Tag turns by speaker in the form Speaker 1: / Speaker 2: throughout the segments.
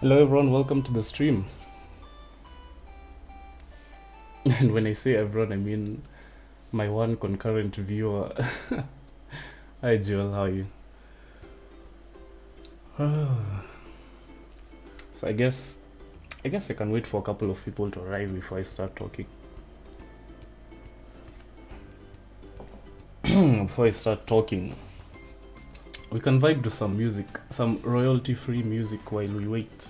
Speaker 1: Hello everyone, welcome to the stream. And when I say everyone, I mean my one concurrent viewer. Hi Joel, how are you? So I guess I can wait for a couple of people to arrive before I start talking. We can vibe to some music, some royalty-free music while we wait.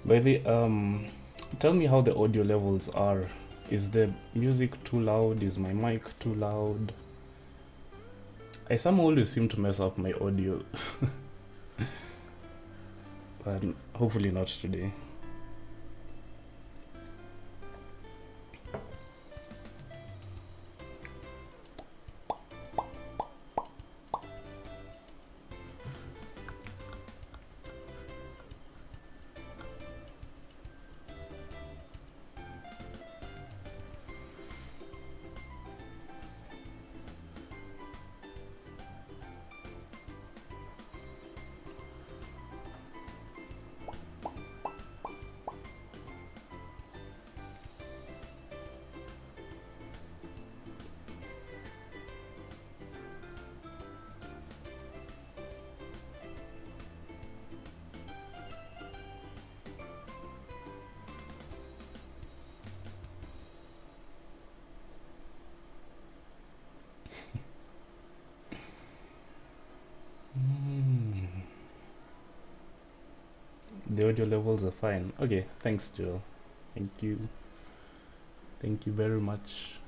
Speaker 1: By the tell me how the audio levels are. Is the music too loud? Is my mic too loud? I somehow always seem to mess up my audio. But hopefully not today. The audio levels are fine. Okay, thanks, Joel. Thank you. Thank you very much.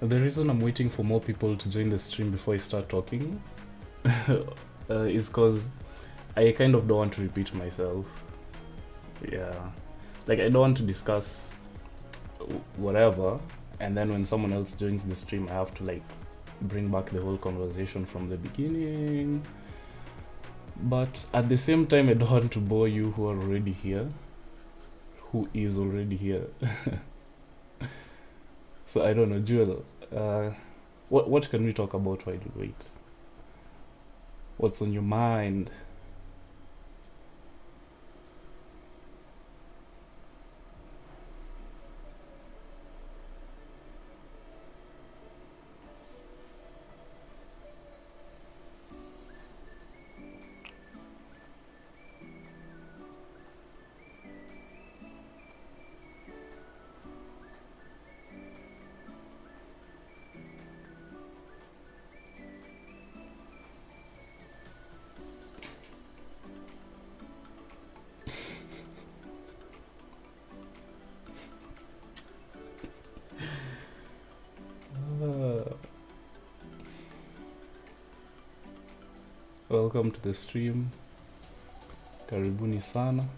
Speaker 1: The reason I'm waiting for more people to join the stream before I start talking is because I kind of don't want to repeat myself. Yeah. Like, I don't want to discuss whatever, and then when someone else joins the stream, I have to, like, bring back the whole conversation from the beginning. But at the same time, I don't want to bore you who are already here. Who is already here. So, I don't know, Jewel. What can we talk about while you wait? What's on your mind? Welcome to the stream. Karibuni sana.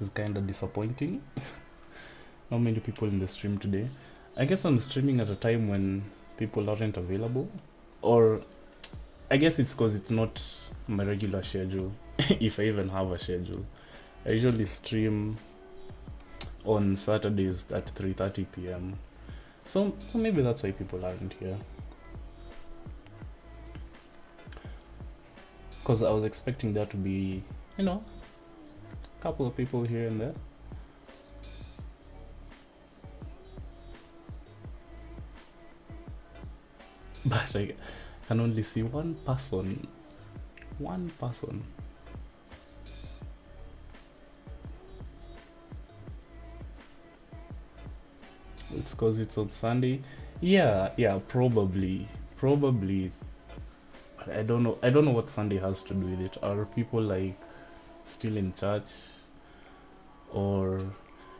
Speaker 1: is kind of disappointing. Not many people in the stream today. I guess I'm streaming at a time when people aren't available, or I guess it's because it's not my regular schedule. If I even have a schedule, I usually stream on Saturdays at 3:30 p.m. So maybe that's why people aren't here. Because I was expecting there to be, a couple of people here and there. But I can only see one person. One person. It's because it's on Sunday. Yeah, probably. Probably. I don't know. I don't know what Sunday has to do with it. Are people like still in church? Or.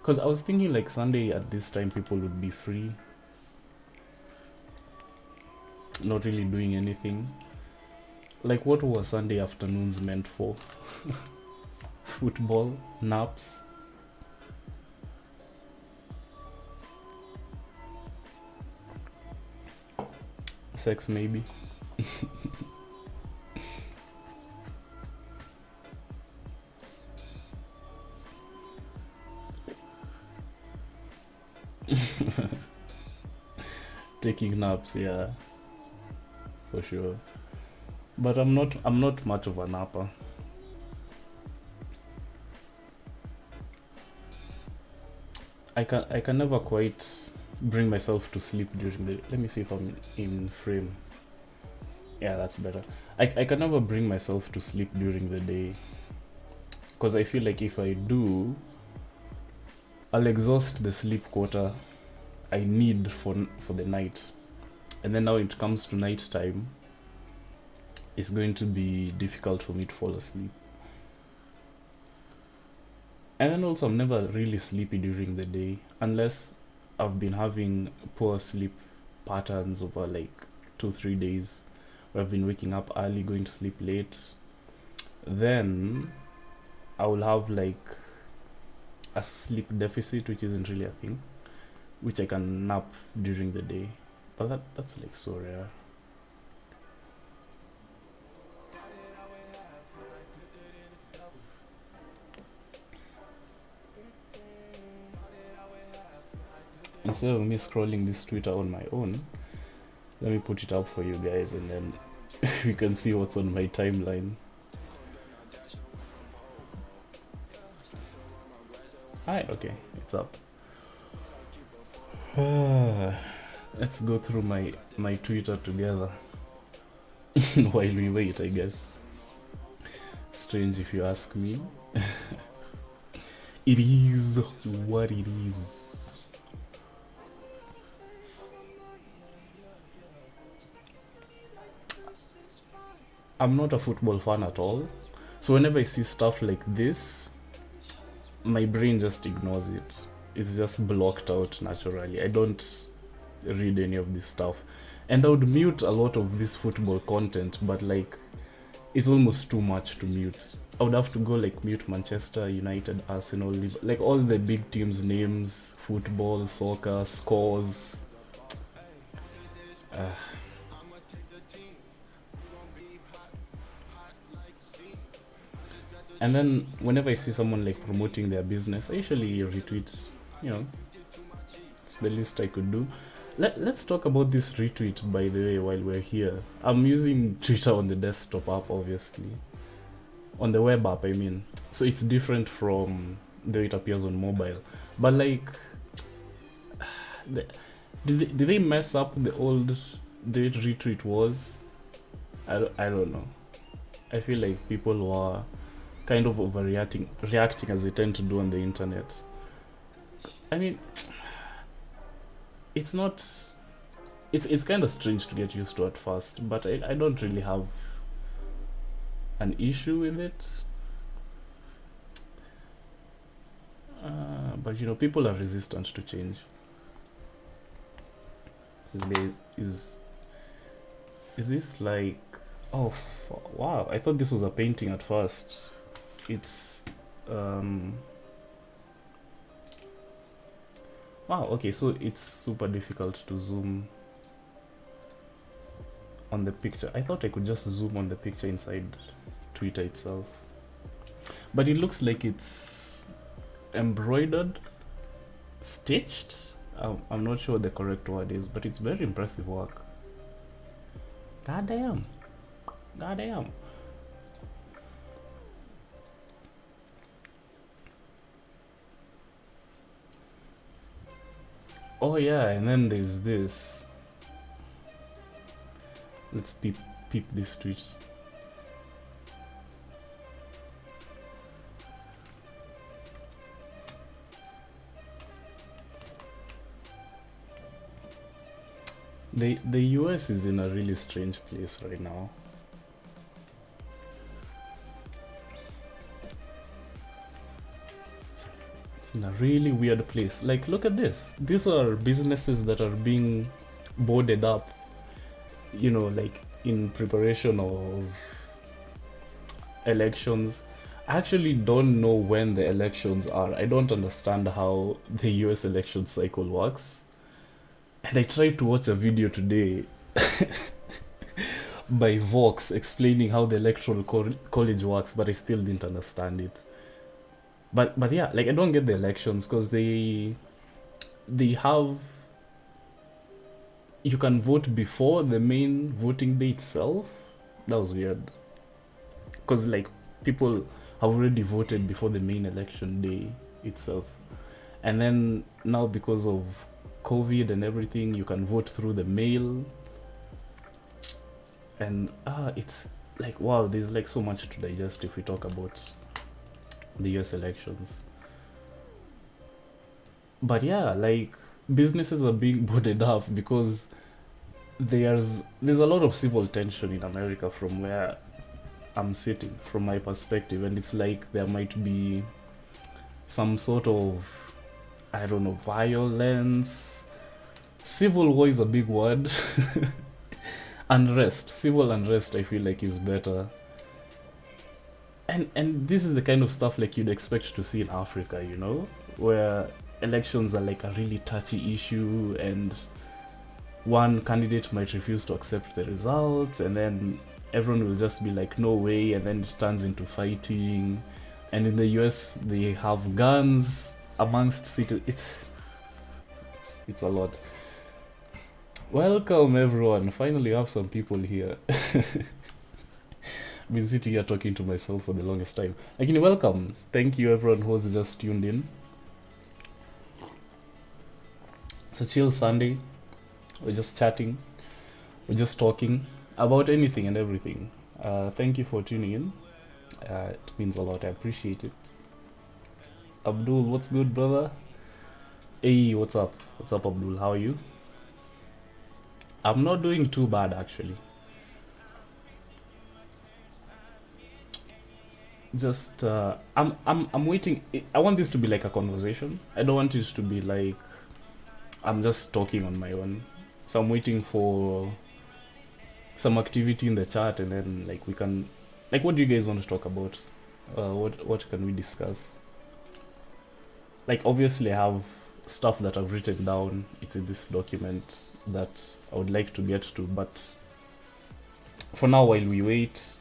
Speaker 1: Because I was thinking like Sunday at this time people would be free. Not really doing anything. Like, what was Sunday afternoons meant for? Football? Naps? Sex, maybe? Taking naps, yeah, for sure. But I'm not much of a napper. I can never quite bring myself to sleep during the. Let me see if I'm in frame. Yeah, that's better. I can never bring myself to sleep during the day, because I feel like if I do, I'll exhaust the sleep quota I need for the night, and then now it comes to night time, it's going to be difficult for me to fall asleep. And then also I'm never really sleepy during the day unless I've been having poor sleep patterns over like 2-3 days where I've been waking up early, going to sleep late. Then I will have like a sleep deficit, which isn't really a thing, which I can nap during the day. But that's like so rare. Instead of me scrolling this Twitter on my own, let me put it up for you guys and then we can see what's on my timeline. Hi, okay, it's up. Let's go through my Twitter together while we wait, I guess. Strange if you ask me. It is what it is. I'm not a football fan at all, so whenever I see stuff like this, my brain just ignores it. It's just blocked out naturally. I don't read any of this stuff, and I would mute a lot of this football content, but like it's almost too much to mute. I would have to go like mute Manchester United, Arsenal, like all the big teams' names, football, soccer, scores. And then whenever I see someone like promoting their business, I usually retweet. It's the least I could do. Let's talk about this retweet, by the way, while we're here. I'm using Twitter on the desktop app, obviously. On the web app, I mean. So it's different from the way it appears on mobile. But like, did they mess up the way retweet was? I don't know. I feel like people were kind of reacting as they tend to do on the internet. I mean, it's kind of strange to get used to at first, but I don't really have an issue with it. But people are resistant to change. Is this like, oh wow, I thought this was a painting at first. It's Wow, okay, so it's super difficult to zoom on the picture. I thought I could just zoom on the picture inside Twitter itself. But it looks like it's embroidered, stitched. I'm not sure what the correct word is, but it's very impressive work. God damn. God damn. Oh yeah, and then there's this. Let's peep this tweet. The US is in a really strange place right now. It's in a really weird place. Like, look at this. These are businesses that are being boarded up, you know, like in preparation of elections. I actually don't know when the elections are. I don't understand how the US election cycle works. And I tried to watch a video today by Vox explaining how the electoral college works, but I still didn't understand it. But yeah, like I don't get the elections because they have, you can vote before the main voting day itself. That was weird. Because like people have already voted before the main election day itself. And then now because of COVID and everything, you can vote through the mail. And it's like, wow, there's like so much to digest if we talk about the US elections. But yeah, like businesses are being boarded up because there's a lot of civil tension in America from where I'm sitting, from my perspective, and it's like there might be some sort of, I don't know, violence. Civil war is a big word. Unrest, civil unrest, I feel like is better. And this is the kind of stuff like you'd expect to see in Africa, you know, where elections are like a really touchy issue, and one candidate might refuse to accept the results, and then everyone will just be like, no way, and then it turns into fighting. And in the US, they have guns amongst cities. It's a lot. Welcome everyone. Finally, have some people here. Been sitting here talking to myself for the longest time. Again, welcome. Thank you everyone who's just tuned in. It's a chill Sunday. We're just chatting. We're just talking about anything and everything. Thank you for tuning in. It means a lot. I appreciate it. Abdul, what's good, brother? Hey, what's up? What's up, Abdul? How are you? I'm not doing too bad actually. Just I'm waiting. I want this to be like a conversation. I don't want this to be like I'm just talking on my own. So I'm waiting for some activity in the chat, and then like we can, like, what do you guys want to talk about? What can we discuss? Like obviously I have stuff that I've written down. It's in this document that I would like to get to, but for now, while we wait,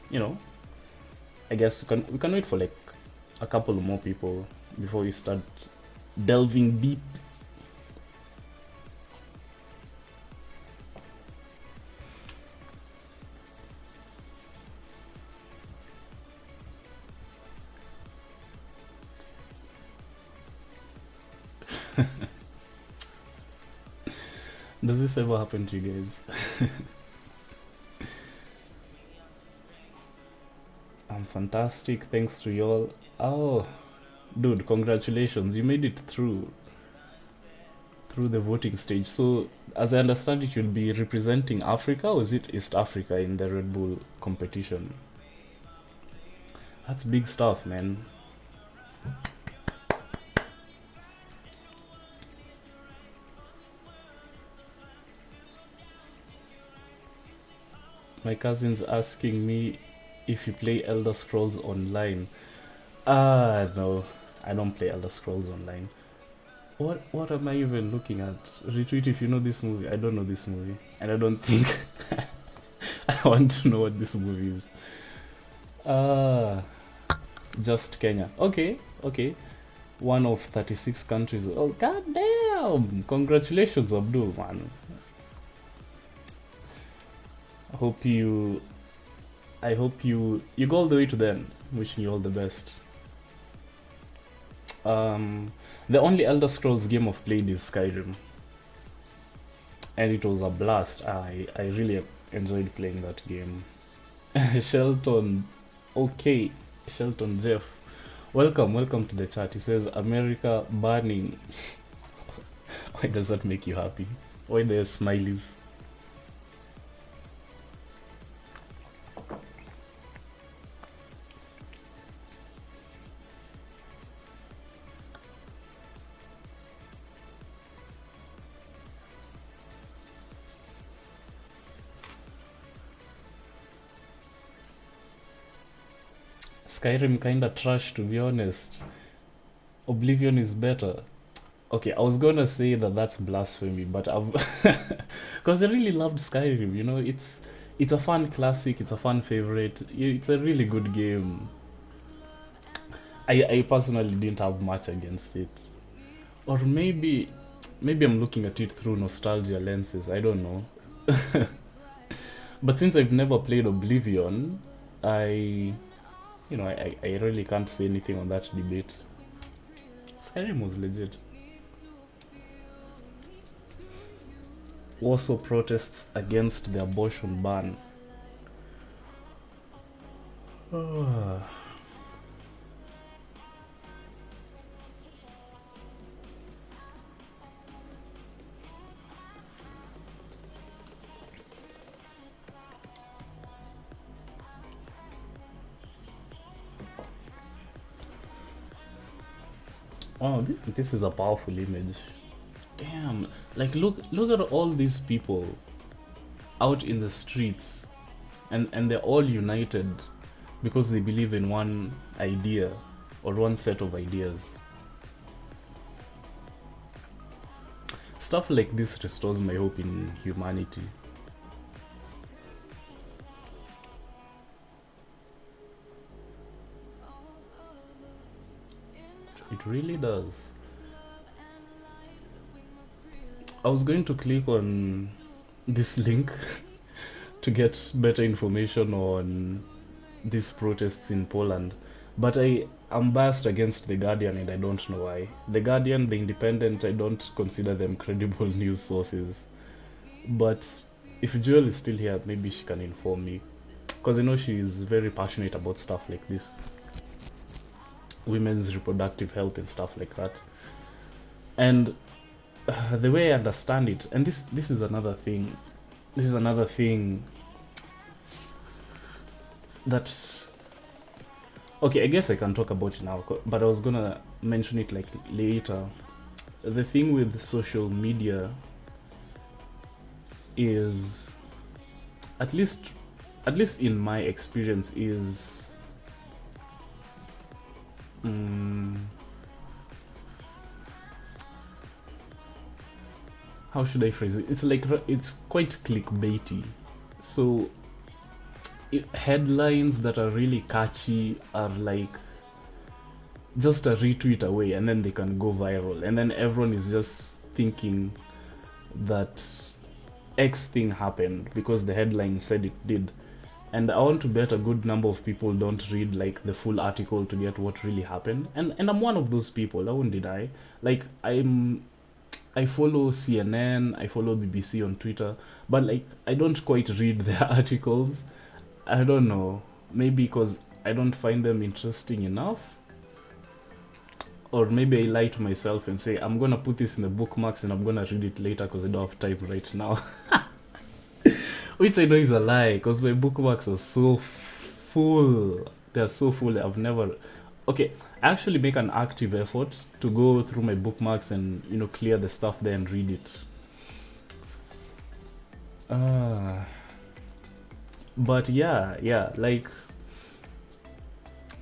Speaker 1: you know, I guess we can wait for like a couple more people before we start delving deep. Does this ever happen to you guys? I'm fantastic, thanks to y'all. Oh, dude, congratulations, you made it through the voting stage. So, as I understand it, you'll be representing Africa, or is it East Africa in the Red Bull competition? That's big stuff, man. My cousin's asking me if you play Elder Scrolls Online. No, I don't play Elder Scrolls Online. What am I even looking at? Retweet if you know this movie. I don't know this movie, and I don't think I want to know what this movie is. Uh just Kenya. Okay. One of 36 countries. Oh goddamn! Congratulations, Abdul, man. I hope you you go all the way to the end. Wishing you all the best. The only Elder Scrolls game I've played is Skyrim, and it was a blast. I really enjoyed playing that game. Shelton, okay, Shelton Jeff, welcome to the chat. He says America burning. Why does that make you happy? Why there's smileys? Skyrim kinda trash, to be honest. Oblivion is better. Okay, I was gonna say that that's blasphemy, but I've because I really loved Skyrim. You know, it's a fun classic. It's a fun favorite. It's a really good game. I personally didn't have much against it, or maybe I'm looking at it through nostalgia lenses. I don't know. But since I've never played Oblivion, I I really can't say anything on that debate. Skyrim was legit. Also protests against the abortion ban. Oh, this is a powerful image. Damn, like look at all these people out in the streets, and they're all united because they believe in one idea or one set of ideas. Stuff like this restores my hope in humanity. It really does. I was going to click on this link to get better information on these protests in Poland, but I am biased against The Guardian and I don't know why. The Guardian, The Independent, I don't consider them credible news sources. But if Joel is still here, maybe she can inform me, because I know she is very passionate about stuff like this. Women's reproductive health and stuff like that. And the way I understand it, and this is another thing. This is another thing that, okay, I guess I can talk about it now, but I was gonna mention it like later. The thing with social media is, at least in my experience, is how should I phrase it? It's like, it's quite clickbaity. So headlines that are really catchy are like just a retweet away, and then they can go viral, and then everyone is just thinking that X thing happened because the headline said it did. And I want to bet a good number of people don't read like the full article to get what really happened. And I'm one of those people. I won't deny. Like I follow CNN, I follow BBC on Twitter, but like I don't quite read their articles. I don't know. Maybe because I don't find them interesting enough. Or maybe I lie to myself and say, I'm gonna put this in the bookmarks and I'm gonna read it later because I don't have time right now. Which I know is a lie, because my bookmarks are so full. They are so full. I've never... Okay, I actually make an active effort to go through my bookmarks and, clear the stuff there and read it. But yeah, like...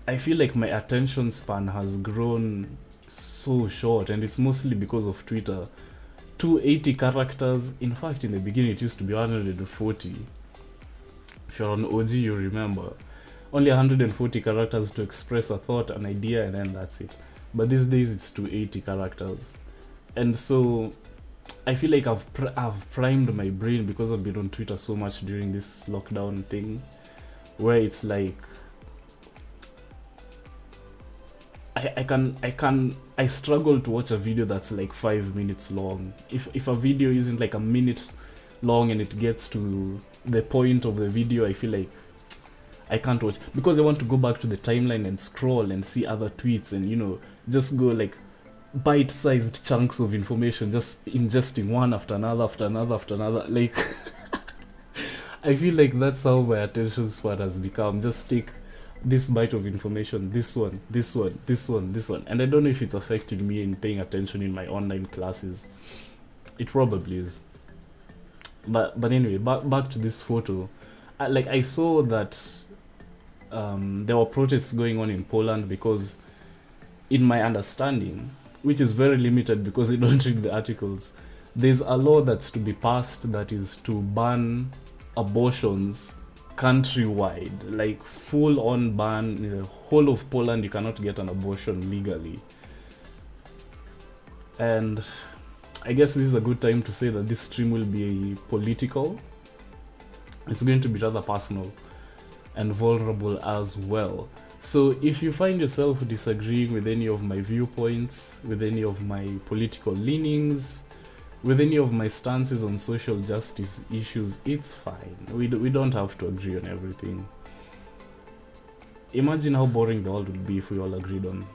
Speaker 1: I feel like my attention span has grown so short, and it's mostly because of Twitter. 280 characters. In fact, in the beginning, it used to be 140. If you're an OG, you remember. Only 140 characters to express a thought, an idea, and then that's it. But these days, it's 280 characters. And so, I feel like I've primed my brain because I've been on Twitter so much during this lockdown thing, where it's like, I struggle to watch a video that's like 5 minutes long. If a video isn't like a minute long and it gets to the point of the video, I feel like I can't watch, because I want to go back to the timeline and scroll and see other tweets and, you know, just go like bite-sized chunks of information, just ingesting one after another after another after another. Like, I feel like that's how my attention span has become. Just take this bite of information, this one, this one, this one, this one. And I don't know if it's affecting me in paying attention in my online classes. It probably is. But anyway, back to this photo. I saw that there were protests going on in Poland because, in my understanding, which is very limited because I don't read the articles, there's a law that's to be passed that is to ban abortions countrywide, like full-on ban. In the whole of Poland, you cannot get an abortion legally. And I guess this is a good time to say that this stream will be political. It's going to be rather personal and vulnerable as well. So if you find yourself disagreeing with any of my viewpoints, with any of my political leanings, with any of my stances on social justice issues, it's fine. We don't have to agree on everything. Imagine how boring the world would be if we all agreed on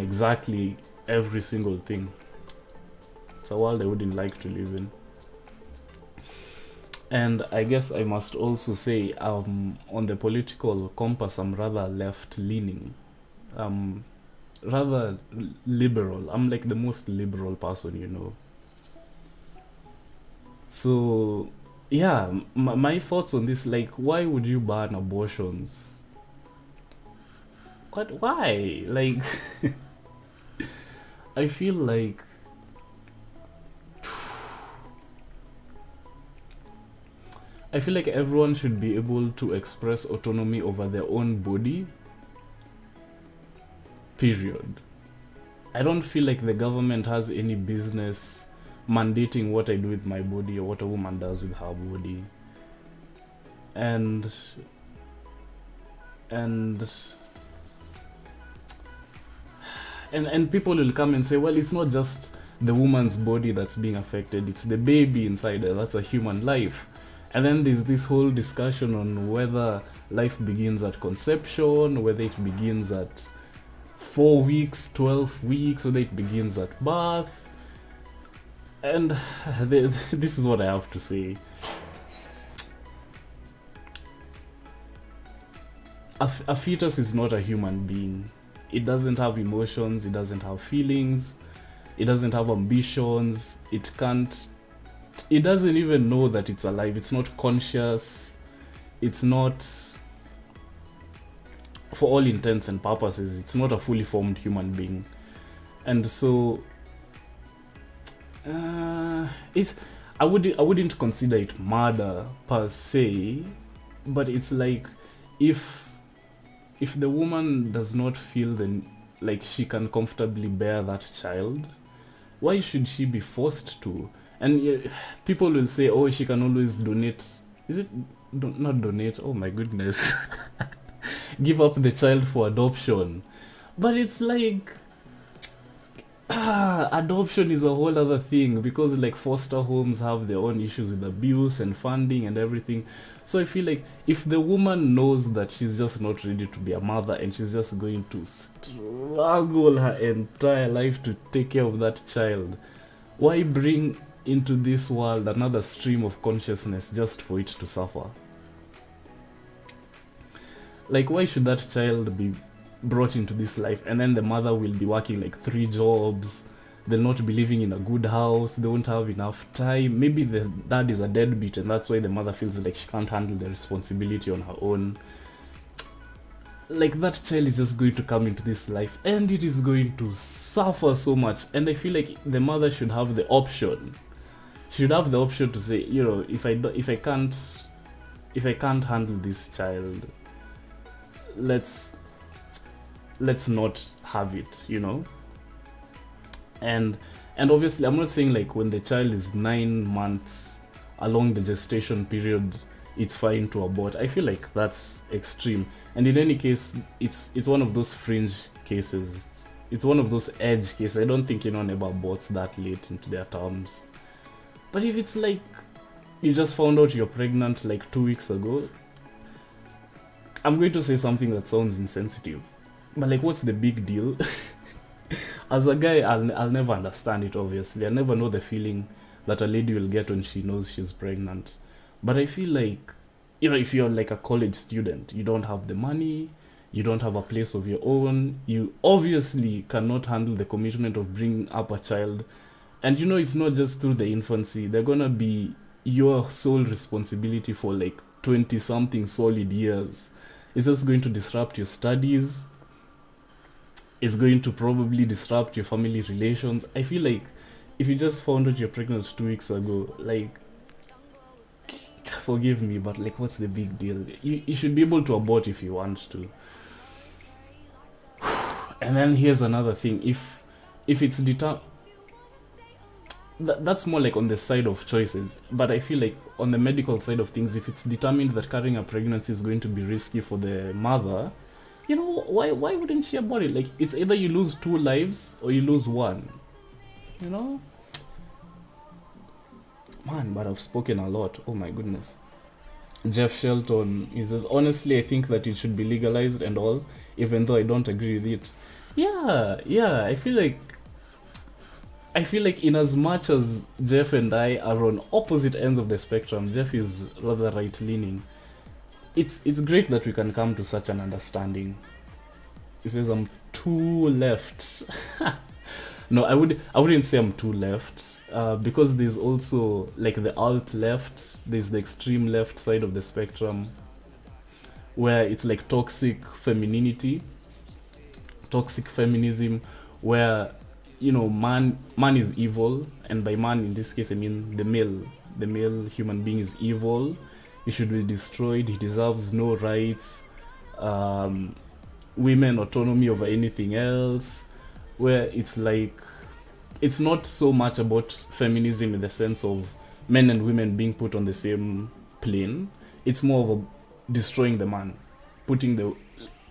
Speaker 1: exactly every single thing. It's a world I wouldn't like to live in. And I guess I must also say, on the political compass, I'm rather left-leaning. Rather liberal. I'm like the most liberal person, you know. So, yeah, my thoughts on this, like, why would you ban abortions? Why? Like, I feel like everyone should be able to express autonomy over their own body. Period. I don't feel like the government has any business mandating what I do with my body or what a woman does with her body. And people will come and say, well, it's not just the woman's body that's being affected, it's the baby inside her, that's a human life. And then there's this whole discussion on whether life begins at conception, whether it begins at 4 weeks, 12 weeks, whether it begins at birth. And this is what I have to say. A fetus is not a human being. It doesn't have emotions, it doesn't have feelings, it doesn't have ambitions, it doesn't even know that it's alive, it's not conscious, it's not, for all intents and purposes, it's not a fully formed human being. And so, I wouldn't consider it murder per se, but it's like, if the woman does not feel like she can comfortably bear that child, why should she be forced to? And people will say, oh, she can always donate. Is it not donate? Oh my goodness. Give up the child for adoption. But it's like, adoption is a whole other thing, because like foster homes have their own issues with abuse and funding and everything. So I feel like if the woman knows that she's just not ready to be a mother and she's just going to struggle her entire life to take care of that child, why bring into this world another stream of consciousness just for it to suffer? Like, why should that child be brought into this life and then the mother will be working like 3 jobs, they'll not be living in a good house, they won't have enough time, maybe the dad is a deadbeat and that's why the mother feels like she can't handle the responsibility on her own. like that child is just going to come into this life and it is going to suffer so much. And I feel like the mother should have the option. Should have the option to say, you know, if I can't handle this child, let's not have it, you know. And obviously I'm not saying like when the child is 9 months along the gestation period it's fine to abort. I feel like that's extreme. And in any case, it's one of those fringe cases. It's one of those edge cases. I don't think anyone ever aborts that late into their terms. But if it's like you just found out you're pregnant like 2 weeks ago, I'm going to say something that sounds insensitive, but like, what's the big deal? As a guy, I'll never understand it, obviously. I never know the feeling that a lady will get when she knows she's pregnant. But I feel like, you know, if you're like a college student, you don't have the money, you don't have a place of your own, you obviously cannot handle the commitment of bringing up a child. And you know, it's not just through the infancy, they're gonna be your sole responsibility for like 20 something solid years. It's just going to disrupt your studies. It's going to probably disrupt your family relations. I feel like if you just found out you're pregnant 2 weeks ago, like, forgive me, but like, what's the big deal? You should be able to abort if you want to. And then here's another thing. If it's that's more like on the side of choices, but I feel like on the medical side of things, if it's determined that carrying a pregnancy is going to be risky for the mother, you know, why wouldn't she abort it? Like, it's either you lose 2 lives or you lose 1, you know. Man, but I've spoken a lot. Oh my goodness. Jeff Shelton, he says, honestly, I think that it should be legalized and all, even though I don't agree with it. Yeah, I feel like in as much as Jeff and I are on opposite ends of the spectrum, Jeff is rather right-leaning. It's great that we can come to such an understanding. He says I'm too left. No, I wouldn't say I'm too left. Because there's also like the alt left, there's the extreme left side of the spectrum, where it's like toxic femininity, toxic feminism, where, you know, man is evil, and by man in this case I mean the male human being is evil. He should be destroyed. He deserves no rights, women autonomy over anything else. Where it's like, it's not so much about feminism in the sense of men and women being put on the same plane. It's more of a destroying the man,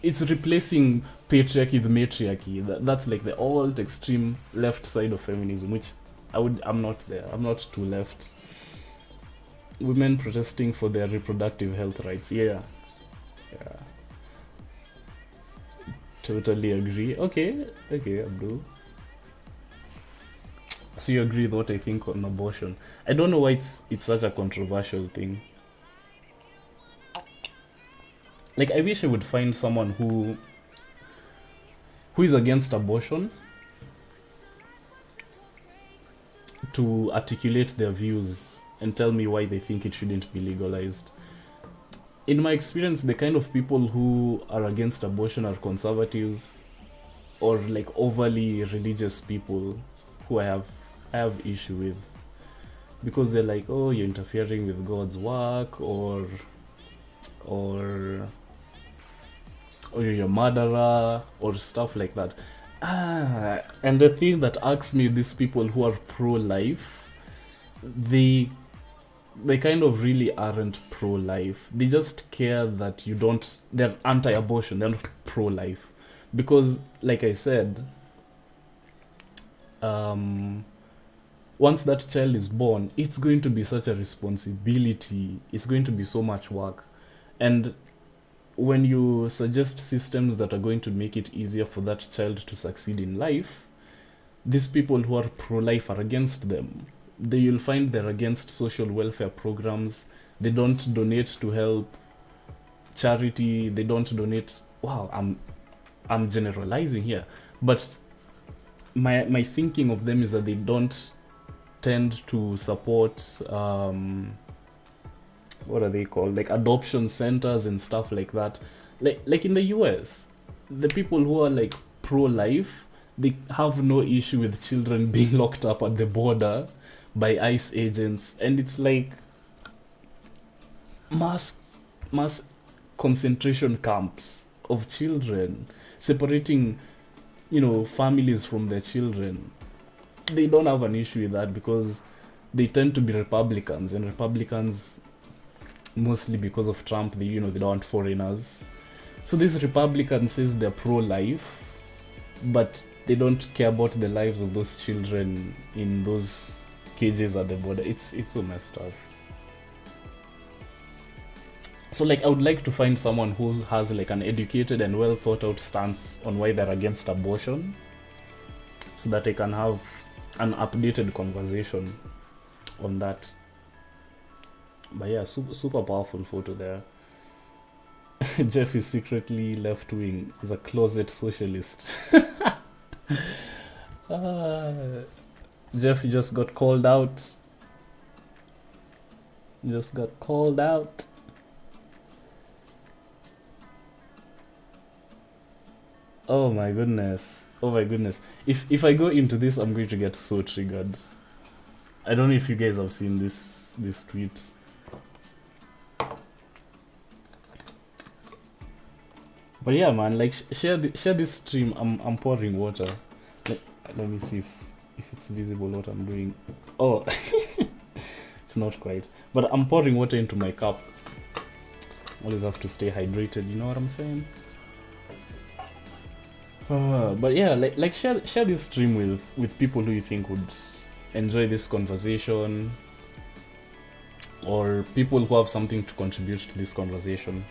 Speaker 1: it's replacing patriarchy with matriarchy. That's like the alt extreme left side of feminism, which I'm not there. I'm not too left. Women protesting for their reproductive health rights. Yeah. Totally agree. Okay, Abdul. So you agree with what I think on abortion? I don't know why it's such a controversial thing. Like, I wish I would find someone who is against abortion to articulate their views and tell me why they think it shouldn't be legalized. In my experience, the kind of people who are against abortion are conservatives or like overly religious people who I have issue with, because they're like, oh, you're interfering with God's work, or you're a murderer, or stuff like that. And the thing that irks me, these people who are pro-life, they kind of really aren't pro-life. They just care that they're anti-abortion, they're not pro-life. Because, like I said, once that child is born, it's going to be such a responsibility. It's going to be so much work. And when you suggest systems that are going to make it easier for that child to succeed in life, these people who are pro-life are against them. You'll find they're against social welfare programs. They don't donate to help charity. They don't donate. Wow, I'm generalizing here, but my thinking of them is that they don't tend to support what are they called, like adoption centers and stuff like that. Like in the US, the people who are like pro-life, they have no issue with children being locked up at the border by ICE agents, and it's like mass mass concentration camps of children separating, families from their children. They don't have an issue with that because they tend to be Republicans, and Republicans, mostly because of Trump, they don't want foreigners. So this Republican says they're pro-life, but they don't care about the lives of those children in those cages at the border. It's so messed up. So like I would like to find someone who has like an educated and well thought out stance on why they're against abortion, so that I can have an updated conversation on that. But yeah, super powerful photo there. Jeff is secretly left wing. He's a closet socialist. Jeff just got called out. Just got called out. Oh my goodness. Oh my goodness. If I go into this, I'm going to get so triggered. I don't know if you guys have seen this tweet. But yeah, man, like share this stream. I'm pouring water. Let me see if it's visible what I'm doing. Oh, it's not quite. But I'm pouring water into my cup. Always have to stay hydrated. You know what I'm saying? But yeah, like share this stream with people who you think would enjoy this conversation, or people who have something to contribute to this conversation.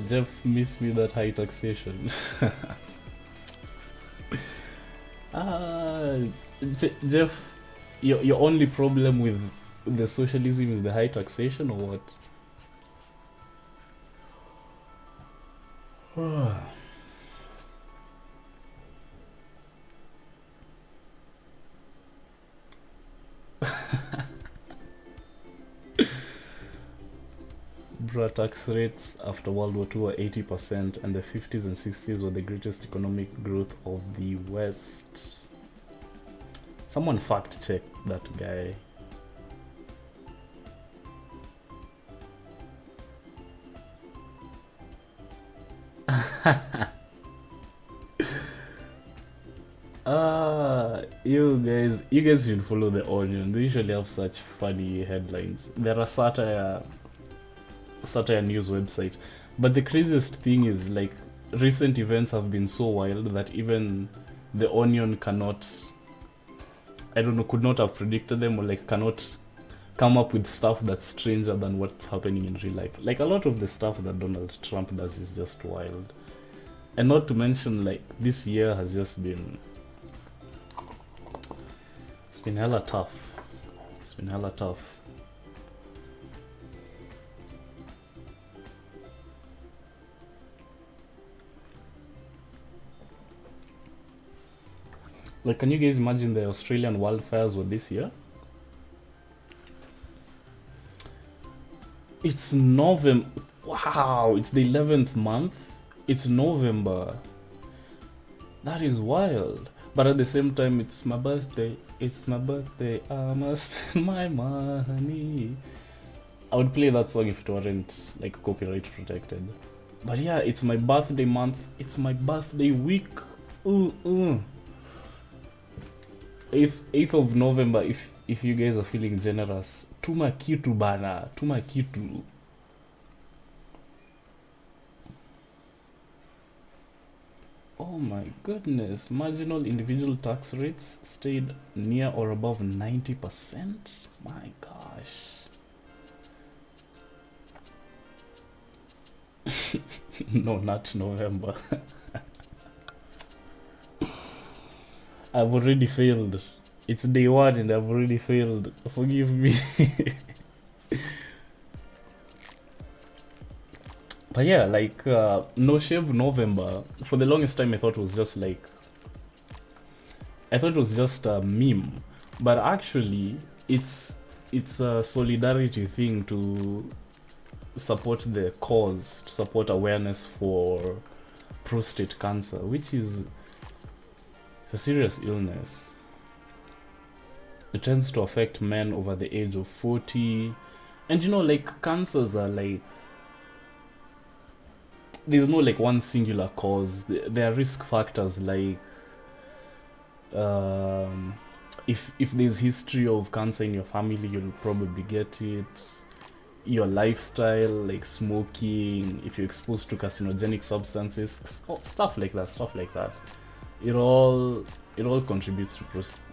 Speaker 1: Jeff missed me that high taxation. Jeff, your only problem with the socialism is the high taxation, or what? Bruh, tax rates after World War II were 80%, and the 50s and 60s were the greatest economic growth of the West. Someone fact check that guy. You guys should follow The Onion. They usually have such funny headlines. They're a satire news website. But the craziest thing is, like, recent events have been so wild that even The Onion could not have predicted them, or like cannot come up with stuff that's stranger than what's happening in real life. Like, a lot of the stuff that Donald Trump does is just wild. And not to mention, like, this year has just been... It's been hella tough. Like, can you guys imagine the Australian wildfires were this year? It's November. Wow, it's the 11th month. It's November. That is wild. But at the same time, it's my birthday. I must spend my money. I would play that song if it weren't like copyright protected. But yeah, it's my birthday month. It's my birthday week. 8th of November, if you guys are feeling generous. Tuma kitu bana. Tuma kitu. Oh my goodness. Marginal individual tax rates stayed near or above 90%. My gosh. No, not November. I've already failed. It's day one and I've already failed. Forgive me. But yeah, like, No Shave November, for the longest time I thought it was just like I thought it was just a meme, but actually, it's a solidarity thing to support the cause, to support awareness for prostate cancer, which is a serious illness. It tends to affect men over the age of 40. And like cancers are like, there's no like one singular cause. There are risk factors like if there's history of cancer in your family, you'll probably get it. Your lifestyle, like smoking, if you're exposed to carcinogenic substances, stuff like that. It all contributes to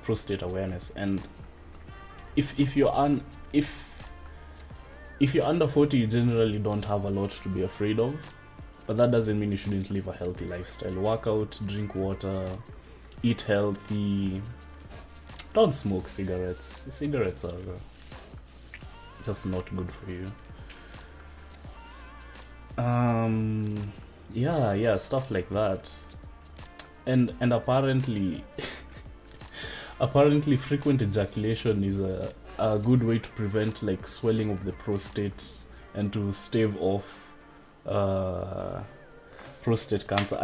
Speaker 1: prostate awareness. And if you're under 40, you generally don't have a lot to be afraid of, but that doesn't mean you shouldn't live a healthy lifestyle. Work out, drink water, eat healthy, don't smoke cigarettes. Cigarettes are just not good for you. Yeah, stuff like that. And apparently apparently frequent ejaculation is a good way to prevent like swelling of the prostate and to stave off prostate cancer.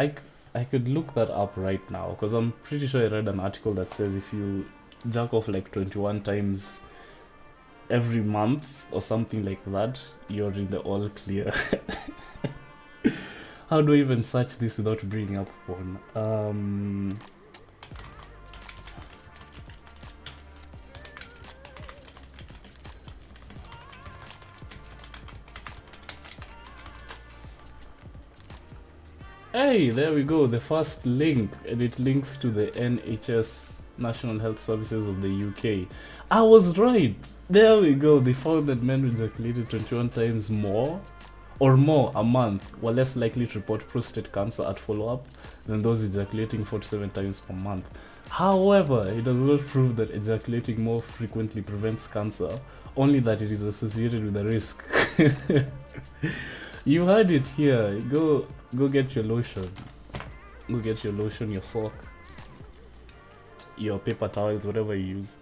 Speaker 1: I could look that up right now, because I'm pretty sure I read an article that says if you jack off like 21 times every month or something like that, you're in the all clear. How do I even search this without bringing up porn? Hey, there we go, the first link, and it links to the NHS, National Health Services of the UK. I was right! There we go, they found that men who ejaculated 21 times more or more a month were less likely to report prostate cancer at follow-up than those ejaculating 47 times per month. However, it does not prove that ejaculating more frequently prevents cancer, only that it is associated with a risk. You heard it here. Go get your lotion. Go get your lotion, your sock, your paper towels, whatever you use.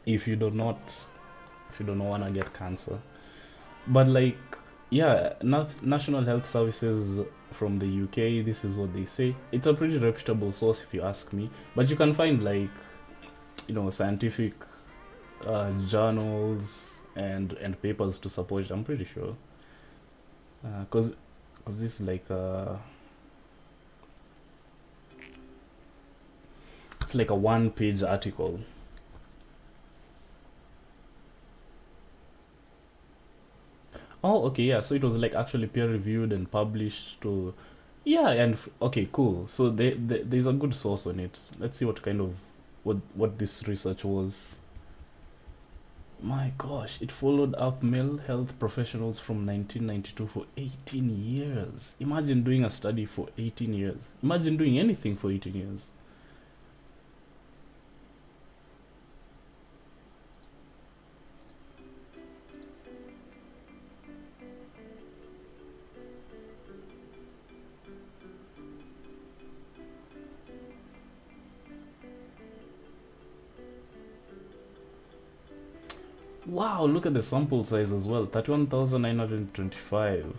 Speaker 1: If you do not wanna get cancer. But like, yeah, National Health Services from the UK, this is what they say. It's a pretty reputable source if you ask me. But you can find like, scientific journals and papers to support it, I'm pretty sure. Cause this is like it's like a 1-page article. Oh, okay, yeah. So it was like actually peer reviewed and published to, yeah, and okay, cool. So there's a good source on it. Let's see what kind of what this research was. My gosh, it followed up male health professionals from 1992 for 18 years. Imagine doing a study for 18 years. Imagine doing anything for 18 years. Wow, look at the sample size as well. 31,925.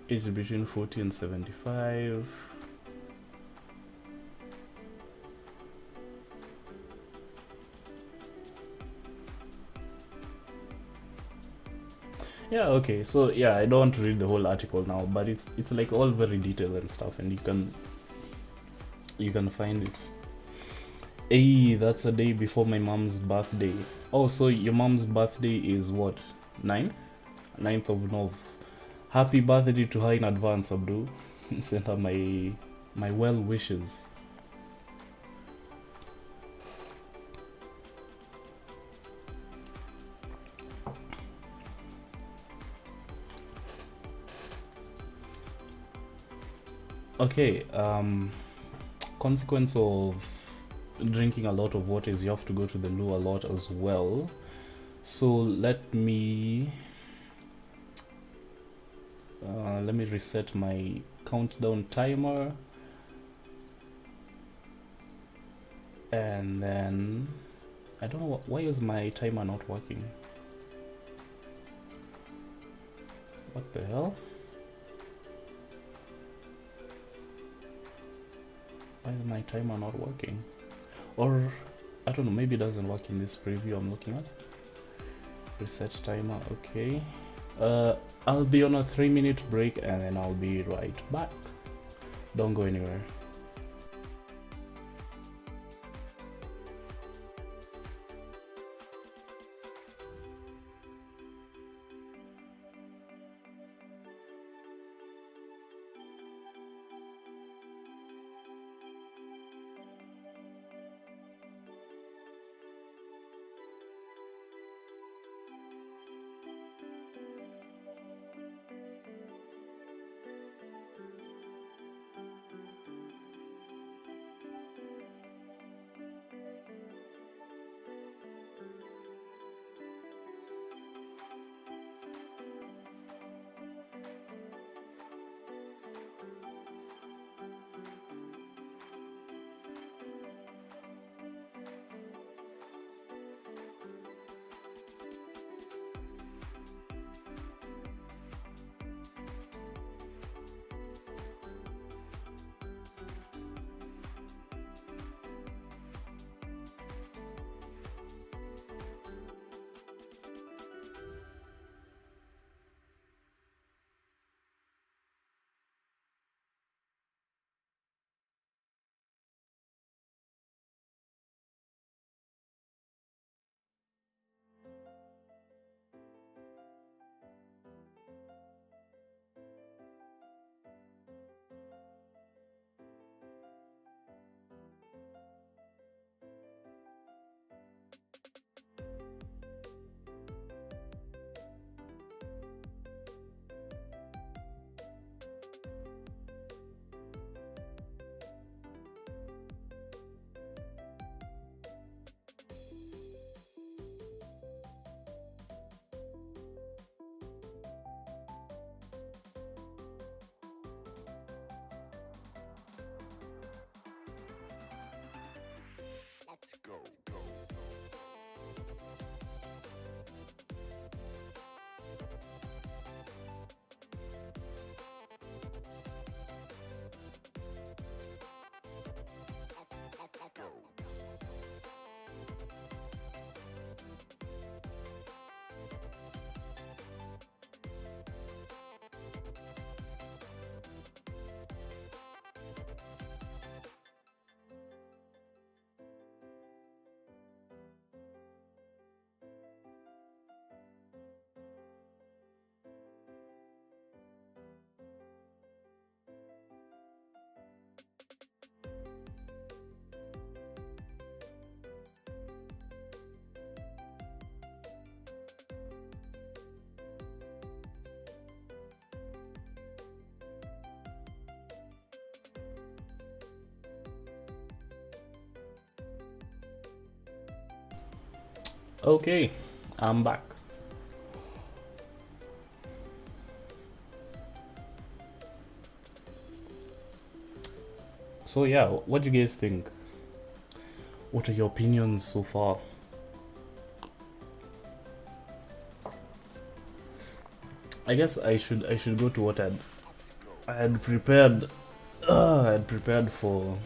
Speaker 1: Age between 40 and 75. Yeah, okay. So yeah, I don't want to read the whole article now, but it's like all very detailed and stuff, and you can find it. Hey, that's a day before my mom's birthday. Oh, so your mom's birthday is what? 9th? 9th of Nov. Happy birthday to her in advance, Abdul. Send her my well wishes. Okay, consequence of drinking a lot of water is you have to go to the loo a lot as well. So let me reset my countdown timer. And then I don't know why is my timer not working. What the hell? Why is my timer not working? Or I don't know, maybe it doesn't work in this preview I'm looking at. Reset timer, okay. I'll be on a 3-minute break and then I'll be right back. Don't go anywhere.
Speaker 2: Let's go.
Speaker 1: Okay, I'm back. So yeah, what do you guys think? What are your opinions so far? I guess I should go to what I had prepared. I had prepared for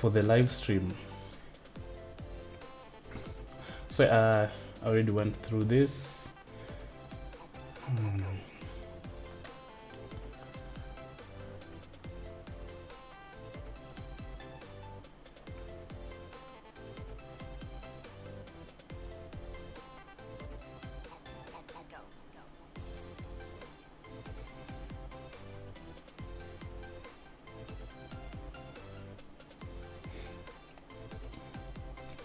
Speaker 1: the live stream. So I already went through this.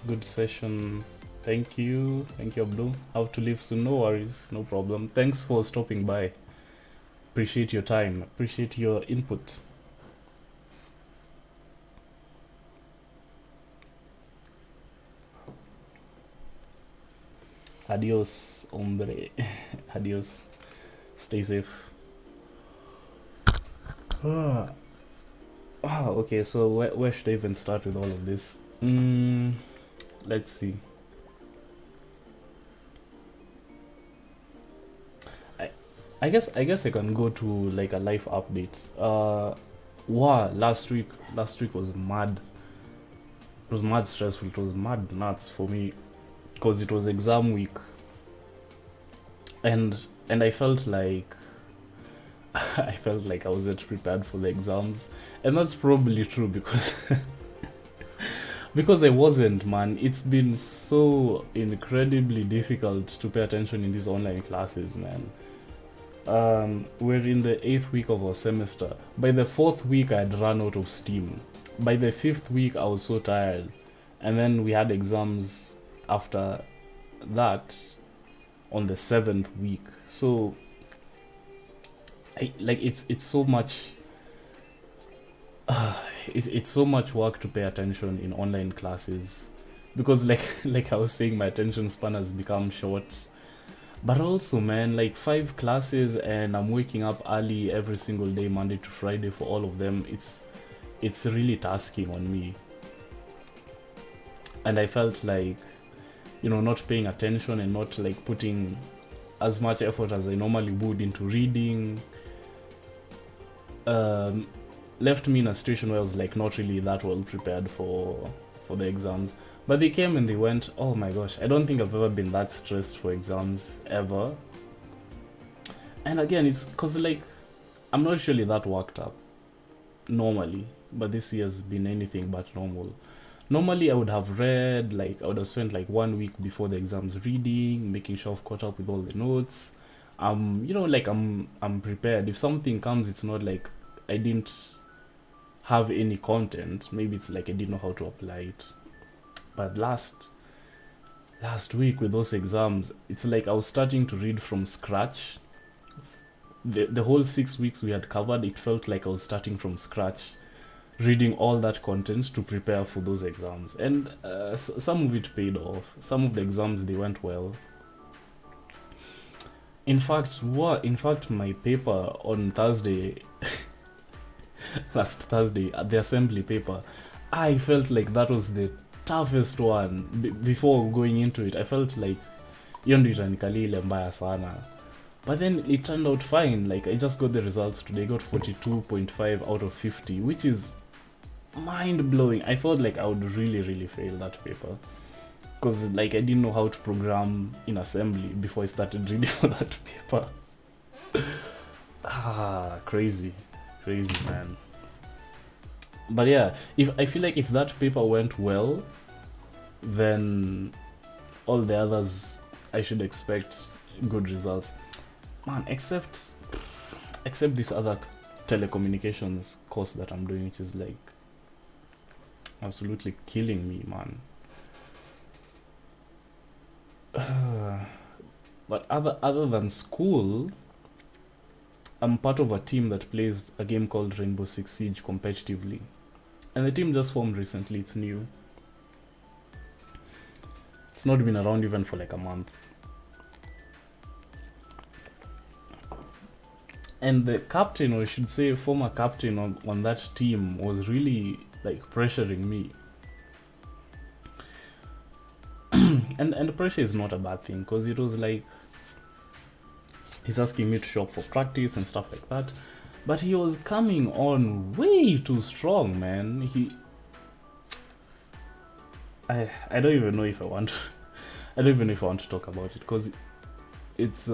Speaker 1: Good session. Thank you, Abdul. Have to leave soon. No worries, no problem. Thanks for stopping by. Appreciate your time. Appreciate your input. Adios, hombre. Adios. Stay safe. Okay, so where should I even start with all of this? Let's see. I I guess I can go to like a life update. Wow, last week was mad. It was mad stressful. It was mad nuts for me because it was exam week, and I felt like I felt like I wasn't prepared for the exams, and that's probably true because because I wasn't, man. It's been so incredibly difficult to pay attention in these online classes, man. We're in the 8th week of our semester. By the 4th week, I had run out of steam. By the 5th week, I was so tired, and then we had exams after that on the 7th week. So, it's so much. It's so much work to pay attention in online classes because like I was saying, my attention span has become short. But also, man, like 5 classes and I'm waking up early every single day, Monday to Friday for all of them. It's really tasking on me. And I felt like, not paying attention and not like putting as much effort as I normally would into reading, left me in a situation where I was like not really that well prepared for the exams. But they came and they went. Oh my gosh, I don't think I've ever been that stressed for exams ever. And again, it's because like I'm not usually that worked up normally, but this year's been anything but normal. Normally I would have read, like I would have spent like 1 week before the exams reading, making sure I've caught up with all the notes. Like I'm prepared. If something comes, it's not like I didn't have any content. Maybe it's like I didn't know how to apply it. But last week with those exams, it's like I was starting to read from scratch. The whole 6 weeks we had covered, it felt like I was starting from scratch, reading all that content to prepare for those exams. And some of it paid off. Some of the exams, they went well. In fact, my paper on Thursday, last Thursday, the assembly paper, I felt like that was the toughest one. Before going into it, I felt like hiyo ndio itanikali ile mbaya sana. But then it turned out fine. Like I just got the results today. I got 42.5 out of 50, which is mind blowing. I thought like I would really fail that paper because like I didn't know how to program in assembly before I started reading for that paper. Crazy, man. But yeah, if I feel like if that paper went well, then all the others I should expect good results, man. Except this other telecommunications course that I'm doing, which is like absolutely killing me, man. But other than school, I'm part of a team that plays a game called Rainbow Six Siege competitively. And the team just formed recently, it's new. It's not been around even for like a month. And the captain, or I should say former captain on that team, was really like pressuring me. and the pressure is not a bad thing, because it was like he's asking me to show up for practice and stuff like that. But he was coming on way too strong, man. I don't even know if I want to, I don't even know if I want to talk about it, because it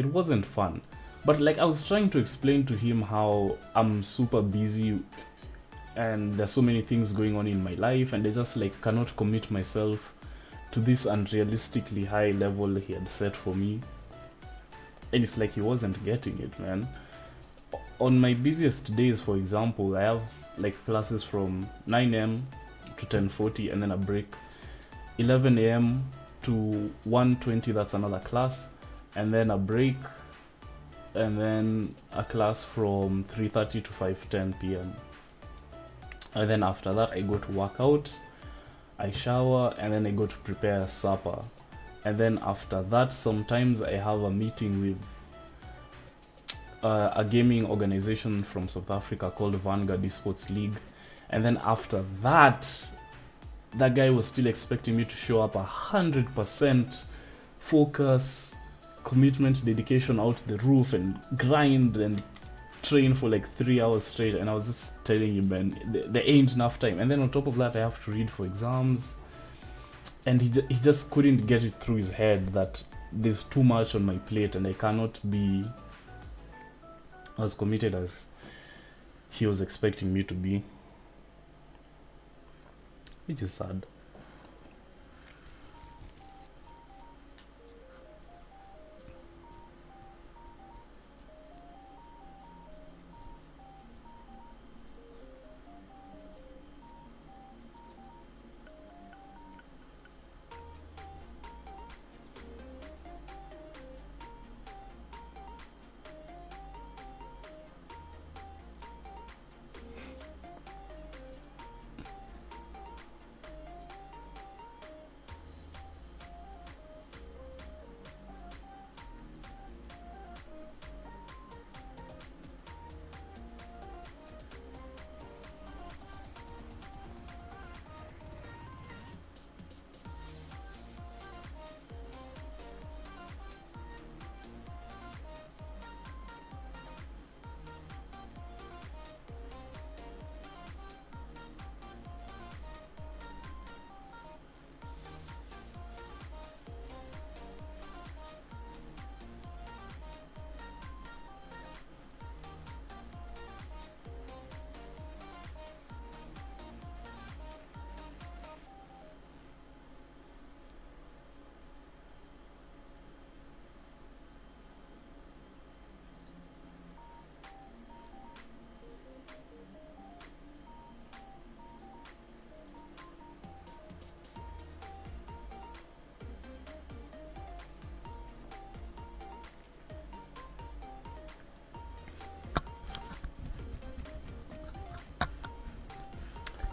Speaker 1: wasn't fun. But like I was trying to explain to him how I'm super busy and there's so many things going on in my life, and I just like cannot commit myself to this unrealistically high level he had set for me. And it's like he wasn't getting it, man. On my busiest days, for example, I have like classes from 9 a.m. to 10:40 and then a break. 11 a.m. to 1:20, that's another class, and then a break, and then a class from 3:30 to 5:10 p.m. And then after that I go to work out, I shower, and then I go to prepare supper. And then after that, sometimes I have a meeting with a gaming organization from South Africa called Vanguard Esports League. And then after that, that guy was still expecting me to show up 100% focus, commitment, dedication out the roof, and grind and train for like 3 hours straight. And I was just telling you, man, there ain't enough time. And then on top of that, I have to read for exams. And he just couldn't get it through his head that there's too much on my plate and I cannot be as committed as he was expecting me to be, which is sad.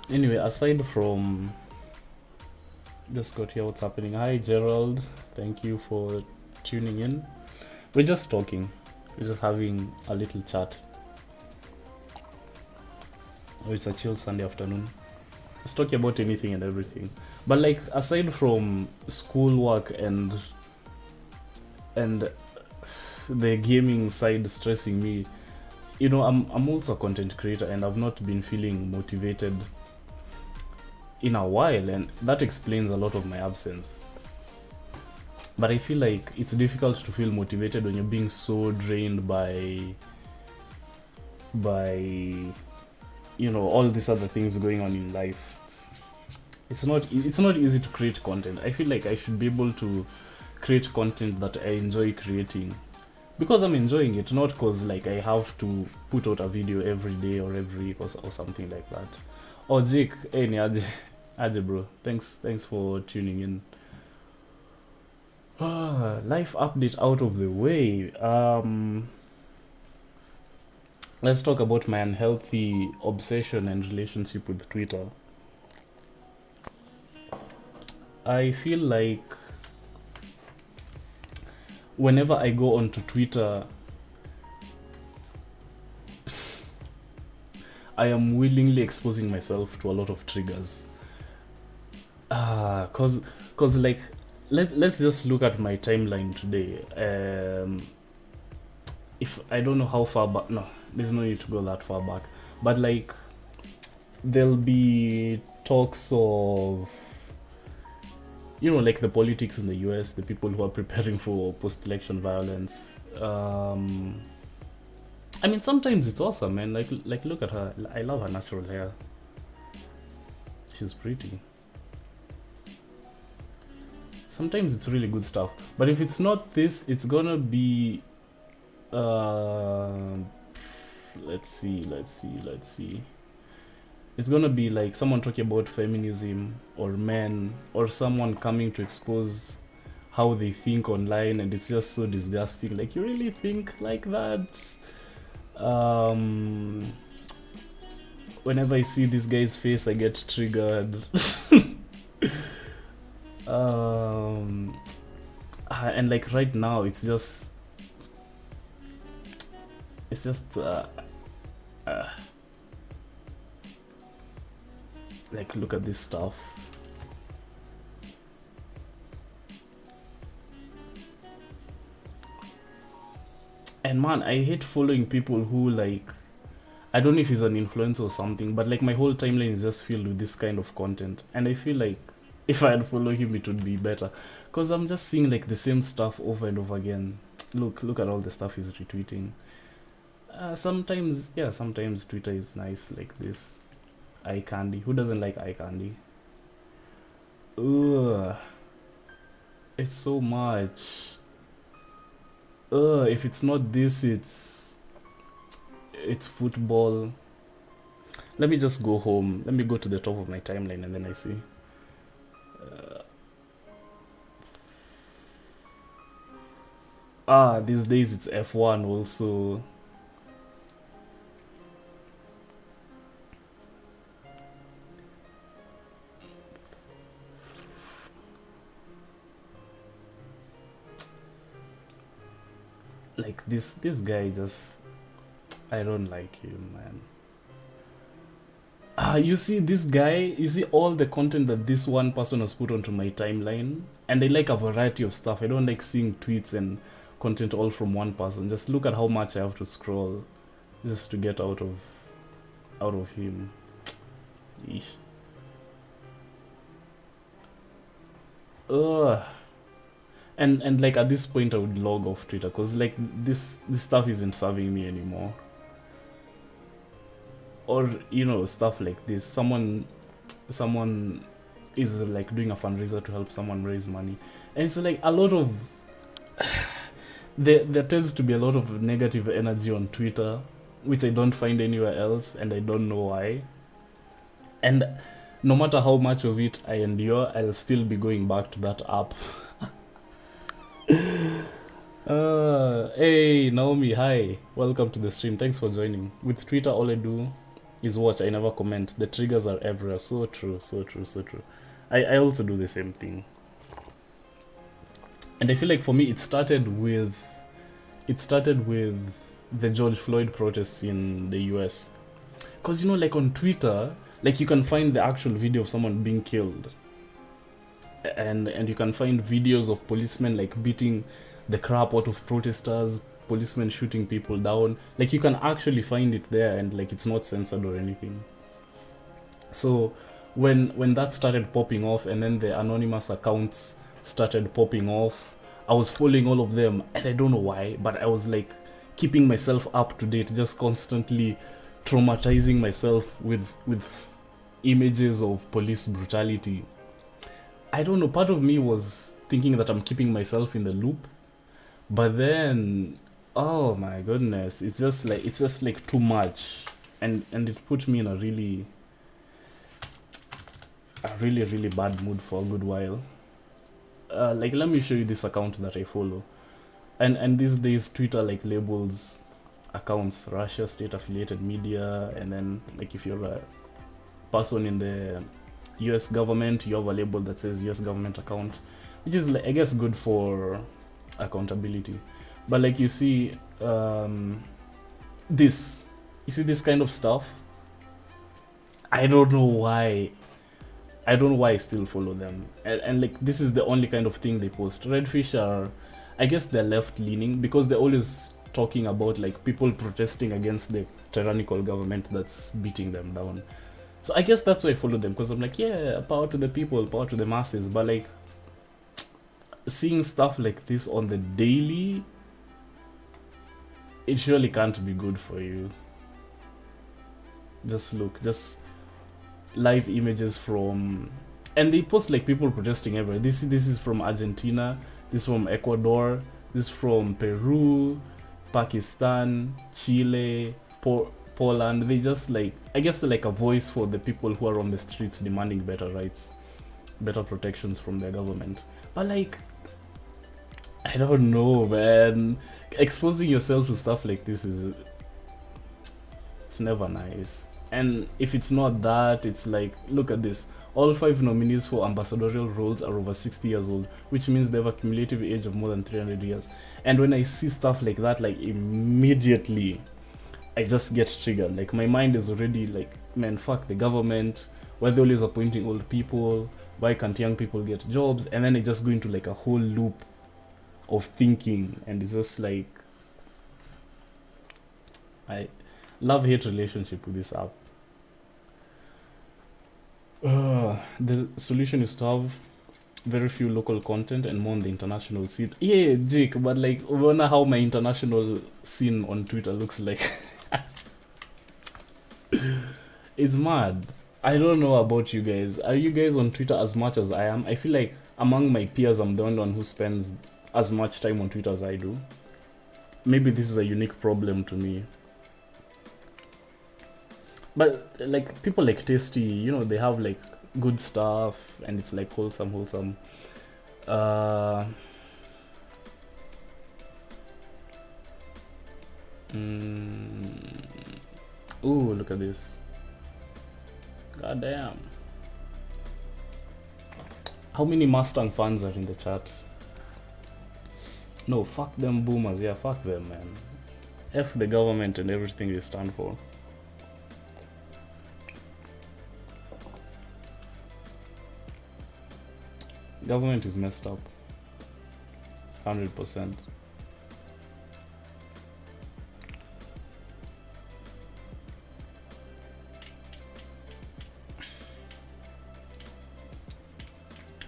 Speaker 1: Anyway, aside from just got here what's happening. Hi Gerald, thank you for tuning in. We're just talking, we're just having a little chat. Oh, it's a chill Sunday afternoon. Just talking about anything and everything. But like aside from schoolwork and the gaming side stressing me, you know, I'm also a content creator and I've not been feeling motivated in a while, and that explains a lot of my absence. But I feel like it's difficult to feel motivated when you're being so drained by you know, all these other things going on in life. It's not easy to create content. I feel like I should be able to create content that I enjoy creating because I'm enjoying it, not because like I have to put out a video every day or every week or something like that. Oh Jake, hey ni aje bro, thanks for tuning in. Life update out of the way. Let's talk about my unhealthy obsession and relationship with Twitter. I feel like whenever I go onto Twitter, I am willingly exposing myself to a lot of triggers. Cause like let's just look at my timeline today. If I don't know how far back, no, there's no need to go that far back. But like there'll be talks of, you know, like the politics in the US, the people who are preparing for post-election violence. I mean, sometimes it's awesome, man. Like look at her. I love her natural hair. She's pretty. Sometimes it's really good stuff. But if it's not this, it's gonna be let's see. It's gonna be like someone talking about feminism or men, or someone coming to expose how they think online, and it's just so disgusting. Like, you really think like that? Whenever I see this guy's face, I get triggered. And like right now, it's just It's just like, look at this stuff. And man, I hate following people who, like, I don't know if he's an influencer or something, but like my whole timeline is just filled with this kind of content. And I feel like if I had followed him, it would be better. Because I'm just seeing like the same stuff over and over again. Look at all the stuff he's retweeting. Sometimes Twitter is nice like this. Eye candy. Who doesn't like eye candy? Ugh. It's so much. If it's not this, it's football. Let me just go home. Let me go to the top of my timeline and then I see. These days it's F1 also. Like this guy just, I don't like him, man. You see this guy, you see all the content that this one person has put onto my timeline, and I like a variety of stuff. I don't like seeing tweets and content all from one person. Just look at how much I have to scroll just to get out of him. Eesh. And like at this point I would log off Twitter because like this stuff isn't serving me anymore. Or stuff like this, someone is like doing a fundraiser to help someone raise money, and it's like a lot of there tends to be a lot of negative energy on Twitter, which I don't find anywhere else, and I don't know why. And no matter how much of it I endure, I'll still be going back to that app. Hey Naomi, hi, welcome to the stream, thanks for joining. With Twitter all I do is watch, I never comment. The triggers are everywhere. So true. I also do the same thing. And I feel like for me it started with the George Floyd protests in the US. Because like on Twitter, like you can find the actual video of someone being killed. And you can find videos of policemen like beating the crap out of protesters, policemen shooting people down. Like you can actually find it there, and like it's not censored or anything. So when that started popping off, and then the anonymous accounts started popping off, I was following all of them, and I don't know why, but I was like keeping myself up to date, just constantly traumatizing myself with images of police brutality. I don't know, part of me was thinking that I'm keeping myself in the loop, but then oh my goodness, it's just like too much, and it put me in a really bad mood for a good while. Like let me show you this account that I follow, and these days Twitter like labels accounts Russia state affiliated media, and then like if you're a person in the US government, you have a label that says US government account, which is like, I guess, good for accountability. But like you see this kind of stuff, I don't know why I still follow them, and like this is the only kind of thing they post. Redfish are, I guess they're left leaning because they're always talking about like people protesting against the tyrannical government that's beating them down. So I guess that's why I follow them, because I'm like, yeah, power to the people, power to the masses. But like seeing stuff like this on the daily, it surely can't be good for you. Just look, just live images from, and they post like people protesting everywhere. This is from Argentina, this is from Ecuador, this is from Peru, Pakistan, Chile, Poland. They just like, I guess they're like a voice for the people who are on the streets demanding better rights, better protections from their government. But like, I don't know, man. Exposing yourself to stuff like this it's never nice. And if it's not that, it's like, look at this. All 5 nominees for ambassadorial roles are over 60 years old, which means they have a cumulative age of more than 300 years. And when I see stuff like that, like immediately I just get triggered. Like my mind is already like, man, fuck the government. Why they always appointing old people? Why can't young people get jobs? And then I just go into like a whole loop of thinking, and it's just like I love-hate relationship with this app. The solution is to have very few local content and more on the international scene. Yeah, Jake, but like, I wonder how my international scene on Twitter looks like. It's mad. I don't know about you guys. Are you guys on Twitter as much as I am? I feel like among my peers, I'm the only one who spends as much time on Twitter as I do. Maybe this is a unique problem to me. But like people like Tasty, you know, they have like good stuff and it's like wholesome. Uh, Ooh, look at this. God damn. How many Mustang fans are in the chat? No, fuck them boomers. Yeah, fuck them, man. F the government and everything they stand for. Government is messed up. 100%.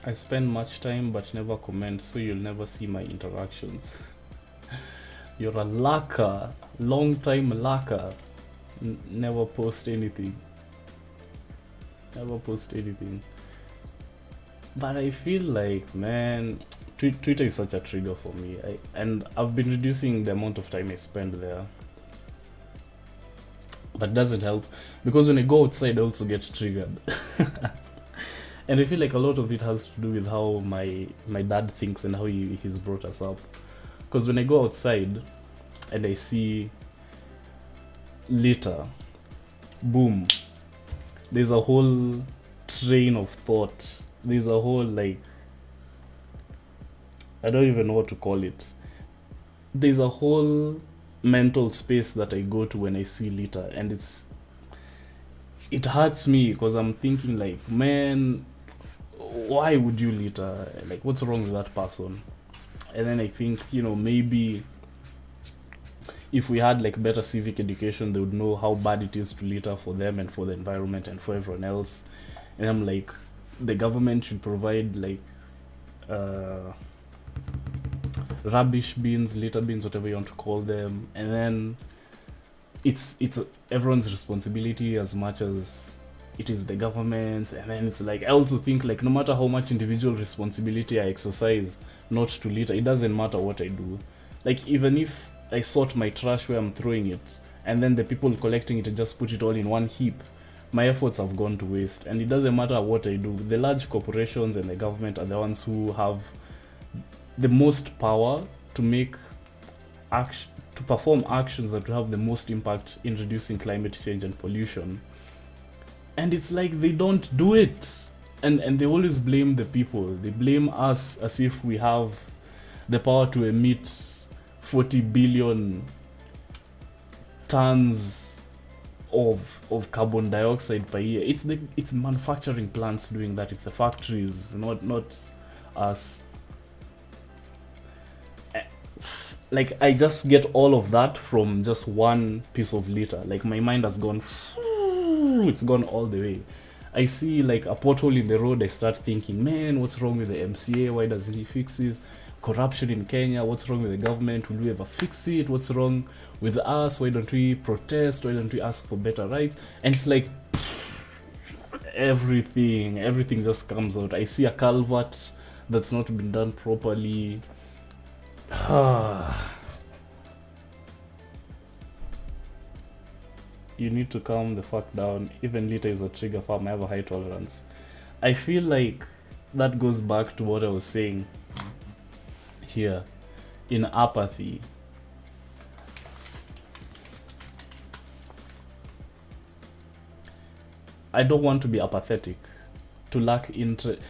Speaker 1: I spend much time but never comment, so you'll never see my interactions. You're a lurker, long time lurker. Never post anything. Never post anything. But I feel like, man, Twitter is such a trigger for me. And I've been reducing the amount of time I spend there. But it doesn't help, because when I go outside I also get triggered. And I feel like a lot of it has to do with how my dad thinks and how he's brought us up. Because when I go outside and I see litter, boom, there's a whole train of thought. There's a whole, like, I don't even know what to call it. There's a whole mental space that I go to when I see litter, and it hurts me because I'm thinking like, man, why would you litter? Like, what's wrong with that person? And then I think, you know, maybe if we had like better civic education, they would know how bad it is to litter for them and for the environment and for everyone else. And I'm like, the government should provide like rubbish bins, litter bins, whatever you want to call them, and then it's everyone's responsibility as much as it is the government's. And then it's like, I also think like, no matter how much individual responsibility I exercise not to litter, it doesn't matter what I do. Like, even if I sort my trash where I'm throwing it, and then the people collecting it just put it all in one heap, my efforts have gone to waste. And it doesn't matter what I do. The large corporations and the government are the ones who have the most power to make action, to perform actions that will have the most impact in reducing climate change and pollution. And it's like they don't do it. And they always blame the people. They blame us as if we have the power to emit 40 billion tons of carbon dioxide per year. It's manufacturing plants doing that. It's the factories, not us. Like, I just get all of that from just one piece of litter. Like, my mind has gone, it's gone all the way. I see like a pothole in the road, I start thinking, man, what's wrong with the MCA? Why doesn't he fix this? Corruption in Kenya, what's wrong with the government? Will we ever fix it? What's wrong with us? Why don't we protest? Why don't we ask for better rights? And it's like, everything just comes out. I see a culvert that's not been done properly. You need to calm the fuck down. Even litter is a trigger for me. I have a high tolerance. I feel like that goes back to what I was saying here in apathy. I don't want to be apathetic, to lack interest.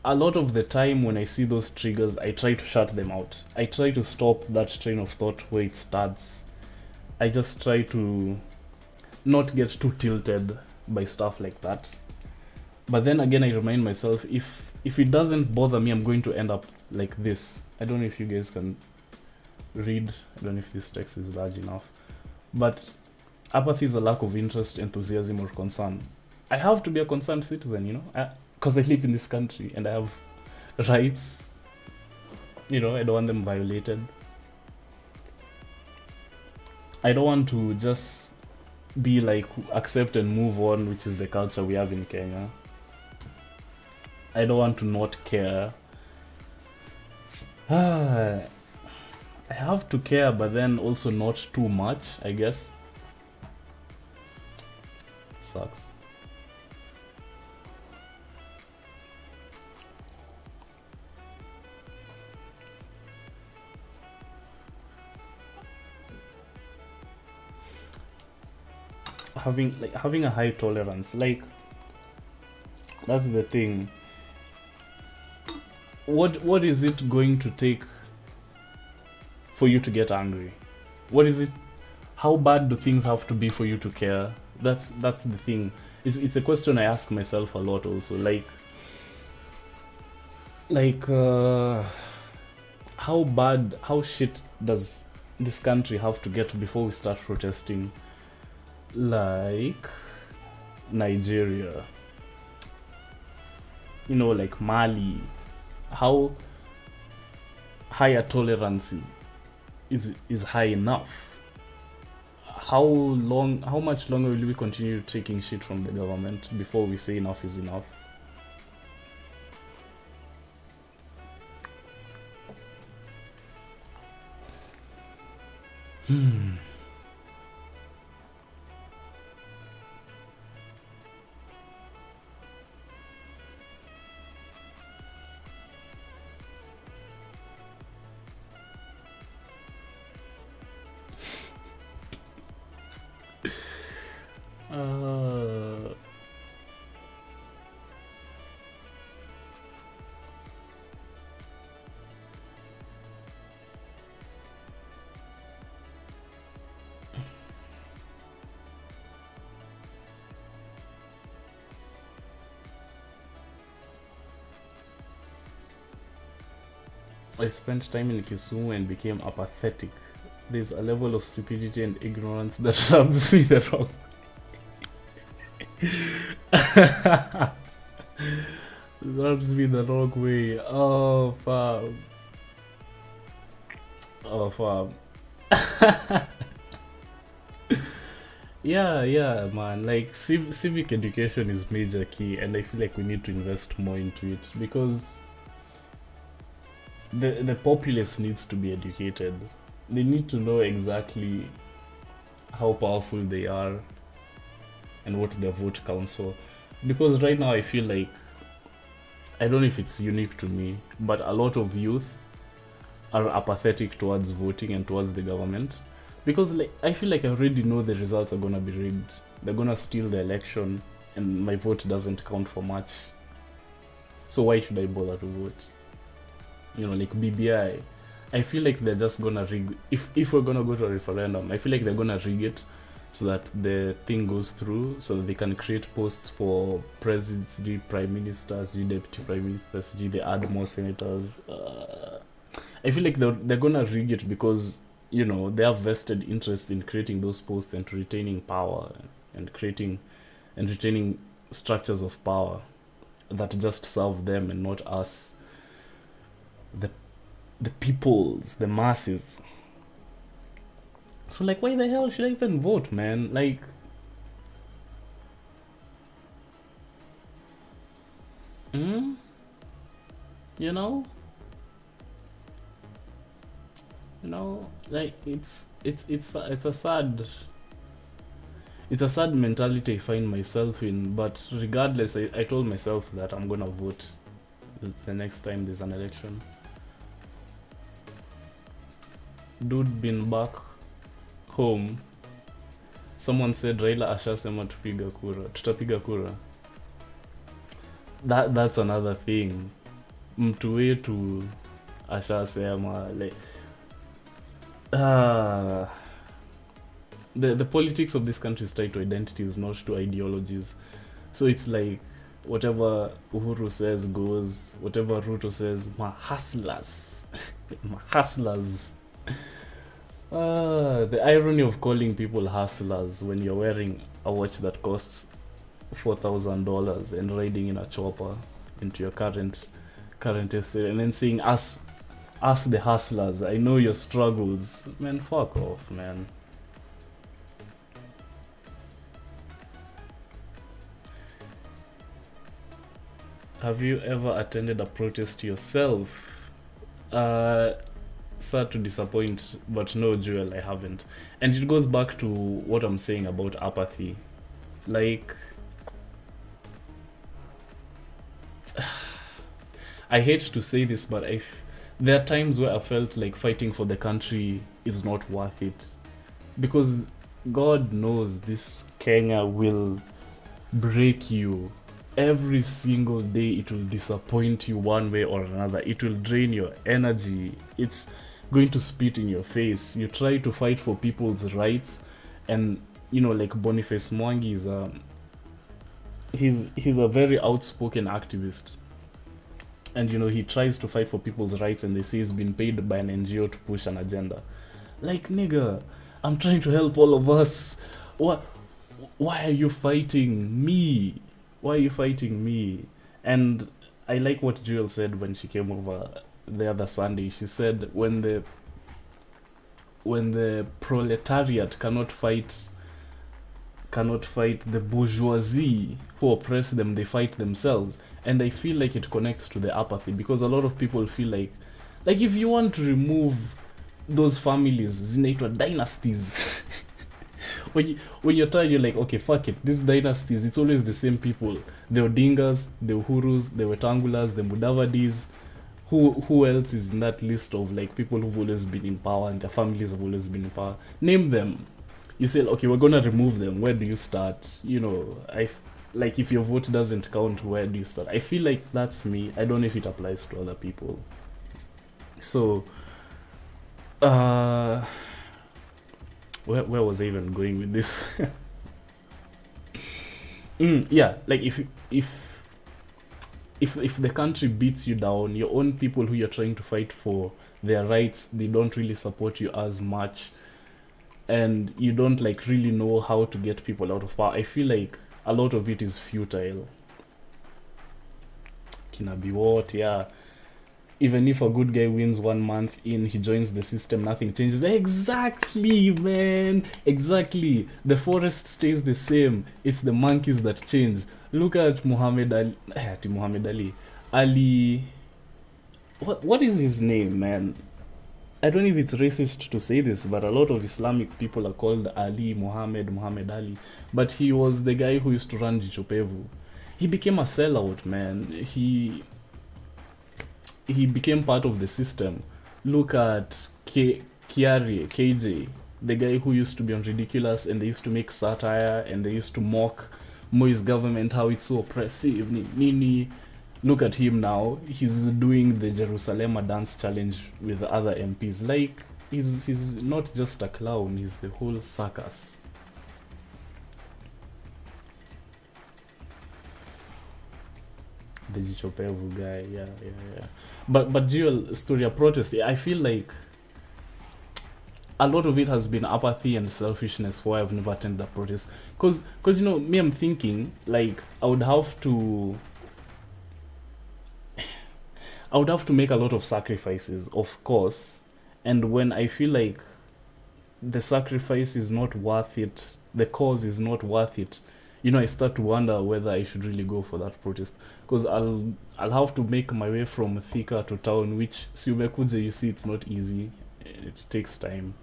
Speaker 1: a lot of the time when I see those triggers, I try to shut them out. I try to stop that train of thought where it starts. I just try to not get too tilted by stuff like that. But then again, I remind myself, if it doesn't bother me, I'm going to end up like this. I don't know if you guys can read. I don't know if this text is large enough. But apathy is a lack of interest, enthusiasm, or concern. I have to be a concerned citizen, you know, because I live in this country and I have rights. You know, I don't want them violated. I don't want to just be like accept and move on, which is the culture we have in Kenya. I don't want to not care. I have to care, but then also not too much, I guess. It sucks. Having a high tolerance, like, that's the thing. What is it going to take for you to get angry? What is it? How bad do things have to be for you to care? That's the thing. It's a question I ask myself a lot also. How shit does this country have to get before we start protesting? Like Nigeria, you know, like Mali. How high a tolerance is high enough? How much longer will we continue taking shit from the government before we say enough is enough? Uh, I spent time in Kisumu and became apathetic. There's a level of stupidity and ignorance that rubs me the wrong. Rubs me the wrong way. Oh, fam. Oh, fam. Yeah, man. Like, civic education is major key, and I feel like we need to invest more into it because the populace needs to be educated. They need to know exactly how powerful they are and what their vote counts for. Because right now I feel like, I don't know if it's unique to me, but a lot of youth are apathetic towards voting and towards the government. Because like I feel like I already know the results are gonna be rigged. They're gonna steal the election and my vote doesn't count for much. So why should I bother to vote? You know, like BBI. I feel like they're just gonna rig. If we're gonna go to a referendum, I feel like they're gonna rig it so that the thing goes through, so that they can create posts for presidents, prime ministers, deputy prime ministers, they add more senators. I feel like they're gonna rig it because, you know, they have vested interest in creating those posts and retaining power and creating and retaining structures of power that just serve them and not us, the peoples, the masses. So like, why the hell should I even vote, man? Like, you know, like it's a sad mentality I find myself in. But regardless, I told myself that I'm gonna vote the next time there's an election. Dude been back home, someone said Raila ashasema tutapiga kura. That's another thing. mtu wetu ashasema like uh, the politics of this country is tied to identities, not to ideologies. So it's like whatever Uhuru says goes, whatever Ruto says, my hustlers. My hustlers. The irony of calling people hustlers when you're wearing a watch that costs $4,000 and riding in a chopper into your current estate, and then saying us the hustlers. I know your struggles, man. Fuck off, man. Have you ever attended a protest yourself? Sad to disappoint, but no, Joel, I haven't. And it goes back to what I'm saying about apathy. Like, I hate to say this, but there are times where I felt like fighting for the country is not worth it. Because God knows this Kenya will break you. Every single day it will disappoint you one way or another. It will drain your energy. It's going to spit in your face. You try to fight for people's rights, and like Boniface Mwangi is he's a very outspoken activist, and he tries to fight for people's rights, and they say he's been paid by an NGO to push an agenda. Like, nigga, I'm trying to help all of us. Why are you fighting me? Why are you fighting me? And I like what Jewel said when she came over the other Sunday. She said when the proletariat cannot fight the bourgeoisie who oppress them, they fight themselves. And I feel like it connects to the apathy, because a lot of people feel like if you want to remove those families, zinaitwa dynasties. when you're tired, you're like, okay, fuck it. These dynasties, it's always the same people. The Odingas, the Uhurus, the Wetangulas, the Mudavadis. Who else is in that list of like people who've always been in power and their families have always been in power? Name them. You say, okay, we're gonna remove them. Where do you start? Like if your vote doesn't count, where do you start? I feel like that's me. I don't know if it applies to other people. So, where was I even going with this? Yeah, like if the country beats you down, your own people who you're trying to fight for their rights, they don't really support you as much, and you don't like really know how to get people out of power. I feel like a lot of it is futile. Kinabi what, yeah. Even if a good guy wins 1 month in, he joins the system, nothing changes. Exactly, man. Exactly. The forest stays the same. It's the monkeys that change. Look at Muhammad Ali. Ali. What is his name, man? I don't know if it's racist to say this, but a lot of Islamic people are called Ali, Muhammad Ali. But he was the guy who used to run Jichopevu. He became a sellout, man. He became part of the system. Look at Kiari, KJ, the guy who used to be on Ridiculous, and they used to make satire and they used to mock Moi's government, how it's so oppressive. Nini. Look at him now. He's doing the Jerusalem dance challenge with the other MPs. Like, he's not just a clown, he's the whole circus. The Jichopevu guy, yeah. But Jewel, story of protest, I feel like a lot of it has been apathy and selfishness why I've never attended a protest. Cause me, I'm thinking, like, I would have to make a lot of sacrifices, of course. And when I feel like the sacrifice is not worth it, the cause is not worth it, I start to wonder whether I should really go for that protest. Because I'll have to make my way from Thika to town, which, you see, it's not easy. It takes time.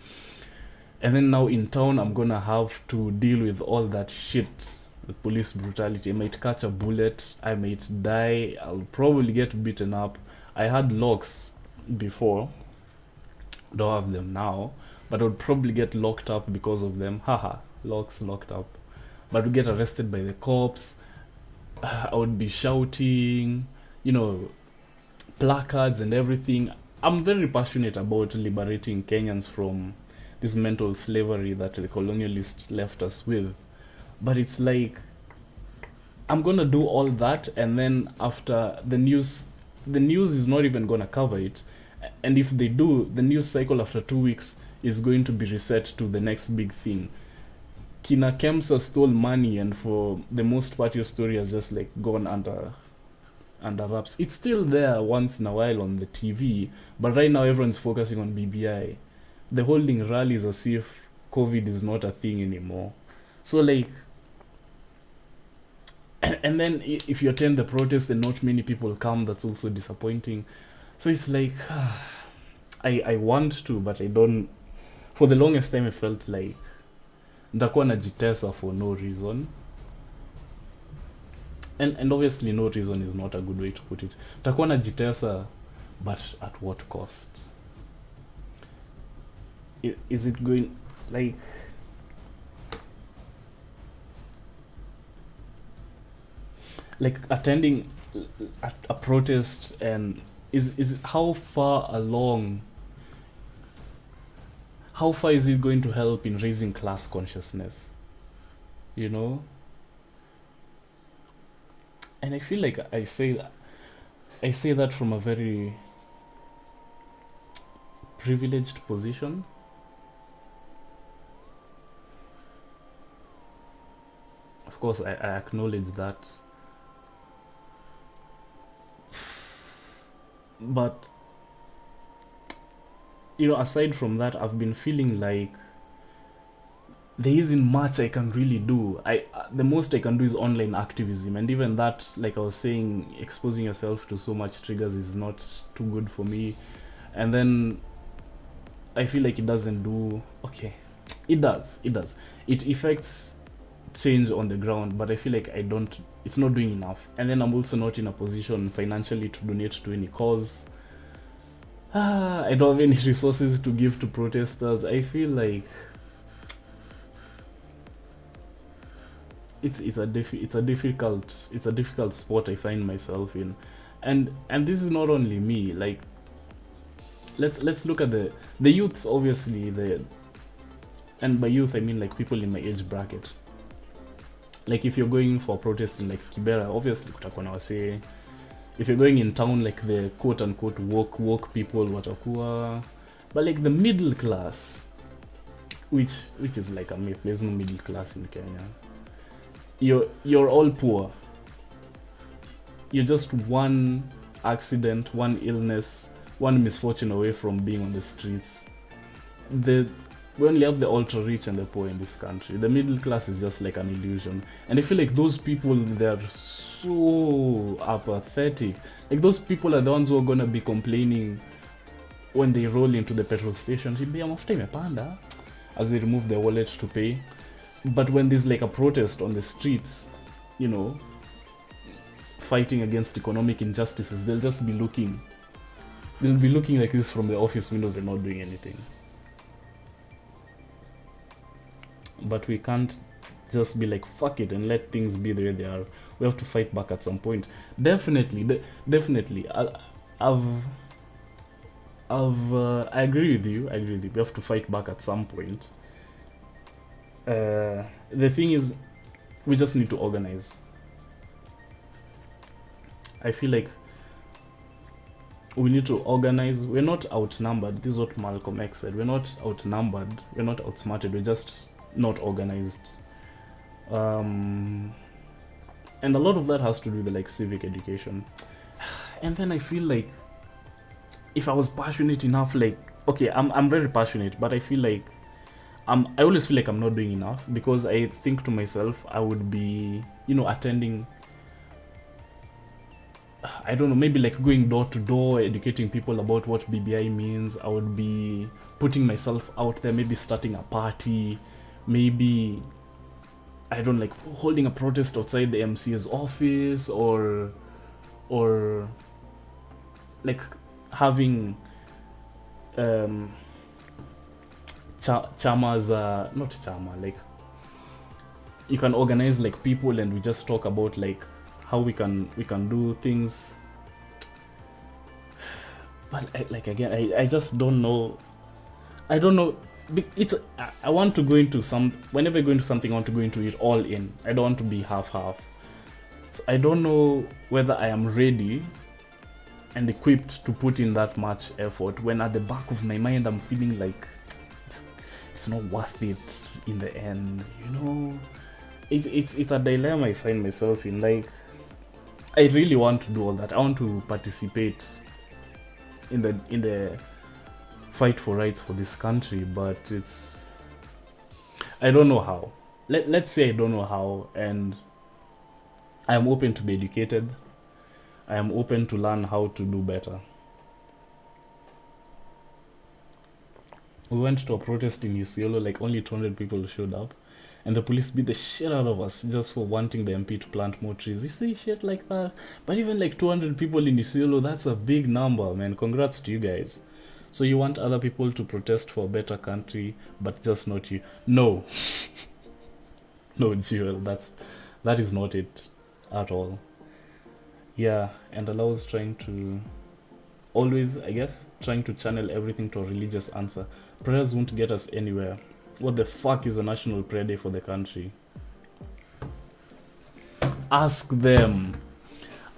Speaker 1: And then now in town, I'm gonna have to deal with all that shit, the police brutality. I might catch a bullet, I might die, I'll probably get beaten up. I had locks before, don't have them now, but I would probably get locked up because of them. Haha, locks locked up. But would get arrested by the cops. I would be shouting, placards and everything. I'm very passionate about liberating Kenyans from this mental slavery that the colonialists left us with. But it's like I'm gonna do all that, and then after the news is not even gonna cover it. And if they do, the news cycle after 2 weeks is going to be reset to the next big thing. Kina Kemsa stole money, and for the most part, your story has just like gone under wraps. It's still there once in a while on the TV, but right now everyone's focusing on BBI. They're holding rallies as if COVID is not a thing anymore. So like, and then if you attend the protest and not many people come, that's also disappointing. So it's like, I want to, but I don't. For the longest time, I felt like nitakuwa najitesa for no reason. And obviously no reason is not a good way to put it. Nitakuwa najitesa, but at what cost? Is it going, like, attending a protest, and is how far along, how far is it going to help in raising class consciousness, you know? And I feel like I say that from a very privileged position. Of course, I acknowledge that. But, you know, aside from that, I've been feeling like there isn't much I can really do. The most I can do is online activism, and even that, like I was saying, exposing yourself to so much triggers is not too good for me. And then I feel like it doesn't do. Okay, it does. It affects change on the ground, but I feel like it's not doing enough. And then I'm also not in a position financially to donate to any cause. I don't have any resources to give to protesters. I feel like it's a difficult spot I find myself in. And this is not only me. Like, let's look at the youths, obviously. And by youth I mean like people in my age bracket. Like, if you're going for a protest in like Kibera, obviously kutakuwa na wase. If you're going in town, like the quote unquote woke people watakuwa. But like the middle class, which is like a myth. There's no middle class in Kenya. You're all poor. You're just one accident, one illness, one misfortune away from being on the streets. We only have the ultra rich and the poor in this country. The middle class is just like an illusion. And I feel like those people, they're so apathetic. Like, those people are the ones who are gonna be complaining when they roll into the petrol station, as they remove their wallet to pay. But when there's like a protest on the streets, you know, fighting against economic injustices, they'll be looking like this from the office windows and not doing anything. But we can't just be like, fuck it, and let things be the way they are. We have to fight back at some point. Definitely. I agree with you. We have to fight back at some point. The thing is, we just need to organize. I feel like we need to organize. We're not outnumbered. This is what Malcolm X said. We're not outnumbered. We're not outsmarted. We're just not organized. And a lot of that has to do with like civic education. And then I feel like if I was passionate enough, like, okay, I'm very passionate, but I feel like I always feel like I'm not doing enough, because I think to myself, I would be, you know, attending, I don't know, maybe like going door to door, educating people about what BBI means. I would be putting myself out there, maybe starting a party, maybe, I don't, like, holding a protest outside the MCA's office, or like having chamas, not chama, like, you can organize like people and we just talk about like how we can do things. But like again, I just don't know. I don't know. It's I want to go into some. Whenever I go into something, I want to go into it all in. I don't want to be half. So I don't know whether I am ready and equipped to put in that much effort when at the back of my mind I'm feeling like it's not worth it in the end. You know, it's a dilemma I find myself in. Like, I really want to do all that. I want to participate in the fight for rights for this country, but it's, I don't know how. Let's say I don't know how, and I am open to be educated. I am open to learn how to do better. We went to a protest in Isiolo, like only 200 people showed up, and the police beat the shit out of us just for wanting the MP to plant more trees. You see shit like that? But even like 200 people in Isiolo, that's a big number, man. Congrats to you guys. So you want other people to protest for a better country, but just not you. No. No, Jewel, that is not it at all. Yeah, and allows trying to always, I guess, trying to channel everything to a religious answer. Prayers won't get us anywhere. What the fuck is a national prayer day for the country? Ask them.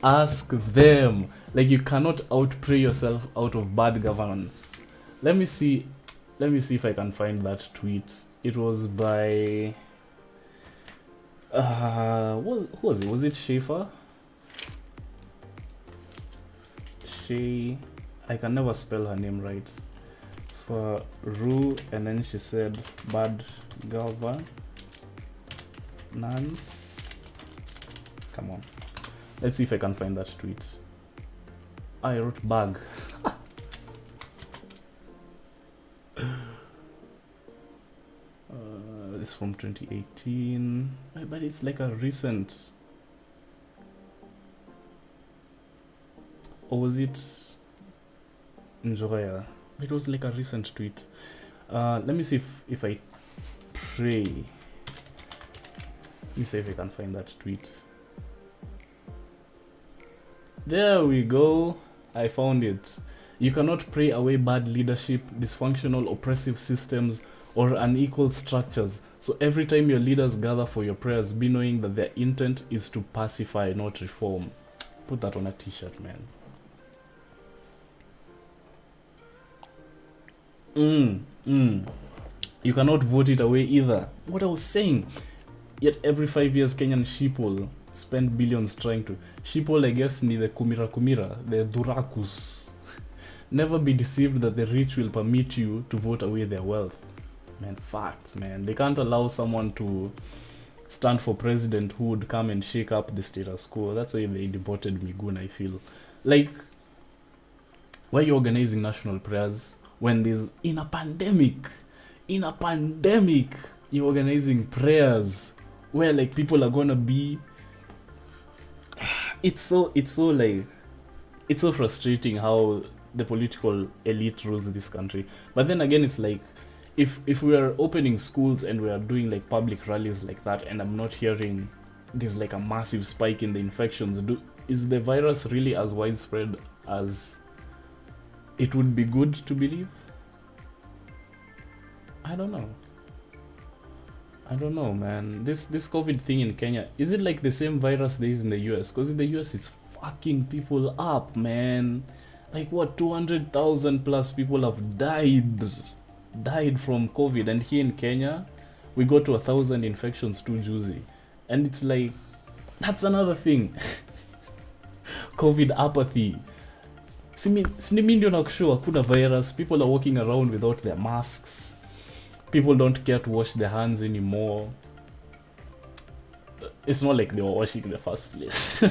Speaker 1: Ask them. Like, you cannot outpray yourself out of bad governance. Let me see if I can find that tweet. It was by who was it? Was it Schaefer? I can never spell her name right. For Ru, and then she said bad governance. Come on. Let's see if I can find that tweet. I wrote bag. This from 2018. But it's like a recent. Or was it Njoya? It was like a recent tweet. Let me see if I pray. Let me see if I can find that tweet. There we go. I found it. You cannot pray away bad leadership, dysfunctional oppressive systems, or unequal structures. So every time your leaders gather for your prayers, be knowing that their intent is to pacify, not reform. Put that on a t-shirt, man. You cannot vote it away either. What I was saying. Yet every 5 years, Kenyan sheeple spend billions trying to. Sheeple, I guess, ni the kumira, the durakus. Never be deceived that the rich will permit you to vote away their wealth. Man, facts, man. They can't allow someone to stand for president who would come and shake up the status quo. That's why they deported Migun, I feel. Like, why are you organizing national prayers when there's, in a pandemic, you're organizing prayers where like people are gonna be. It's so like, it's so frustrating how the political elite rules this country. But then again, it's like, if we are opening schools and we are doing like public rallies like that, and I'm not hearing there's like a massive spike in the infections, is the virus really as widespread as it would be good to believe? I don't know, man. This COVID thing in Kenya, is it like the same virus there is in the US? Because in the US it's fucking people up, man. Like what, 200,000 plus people have died from COVID, and here in Kenya we got to 1,000 infections too juicy. And it's like, that's another thing. COVID apathy. Sinimi ndio nakushow hakuna virus. People are walking around without their masks. People don't care to wash their hands anymore. It's not like they were washing in the first place.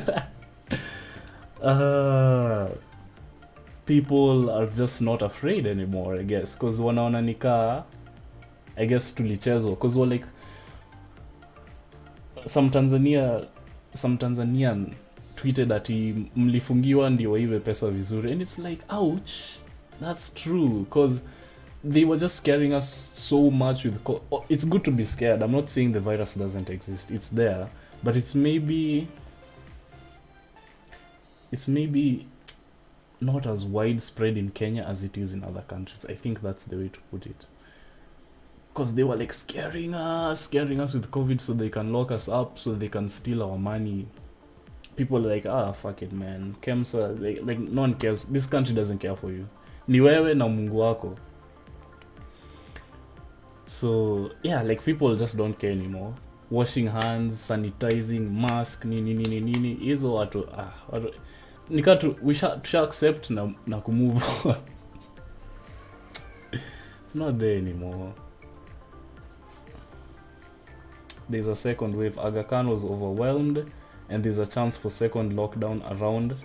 Speaker 1: People are just not afraid anymore, I guess, because wanaona nikaa, I guess tulichezwa, because we're like, some Tanzanian tweeted ati mlifungiwa ndio waive pesa vizuri, and it's like, ouch, that's true, because they were just scaring us so much with it's good to be scared. I'm not saying the virus doesn't exist, it's there, but it's maybe not as widespread in Kenya as it is in other countries. I think that's the way to put it. Because they were like scaring us with COVID so they can lock us up, so they can steal our money. People are like, fuck it, man. KEMSA, like no one cares. This country doesn't care for you. Ni wewe na Mungu wako. So, yeah, like people just don't care anymore. Washing hands, sanitizing, mask, nini. Hizo watu, nikatu, we should accept na kumove on. It's not there anymore. There's a second wave. Aga Khan was overwhelmed, and there's a chance for second lockdown around,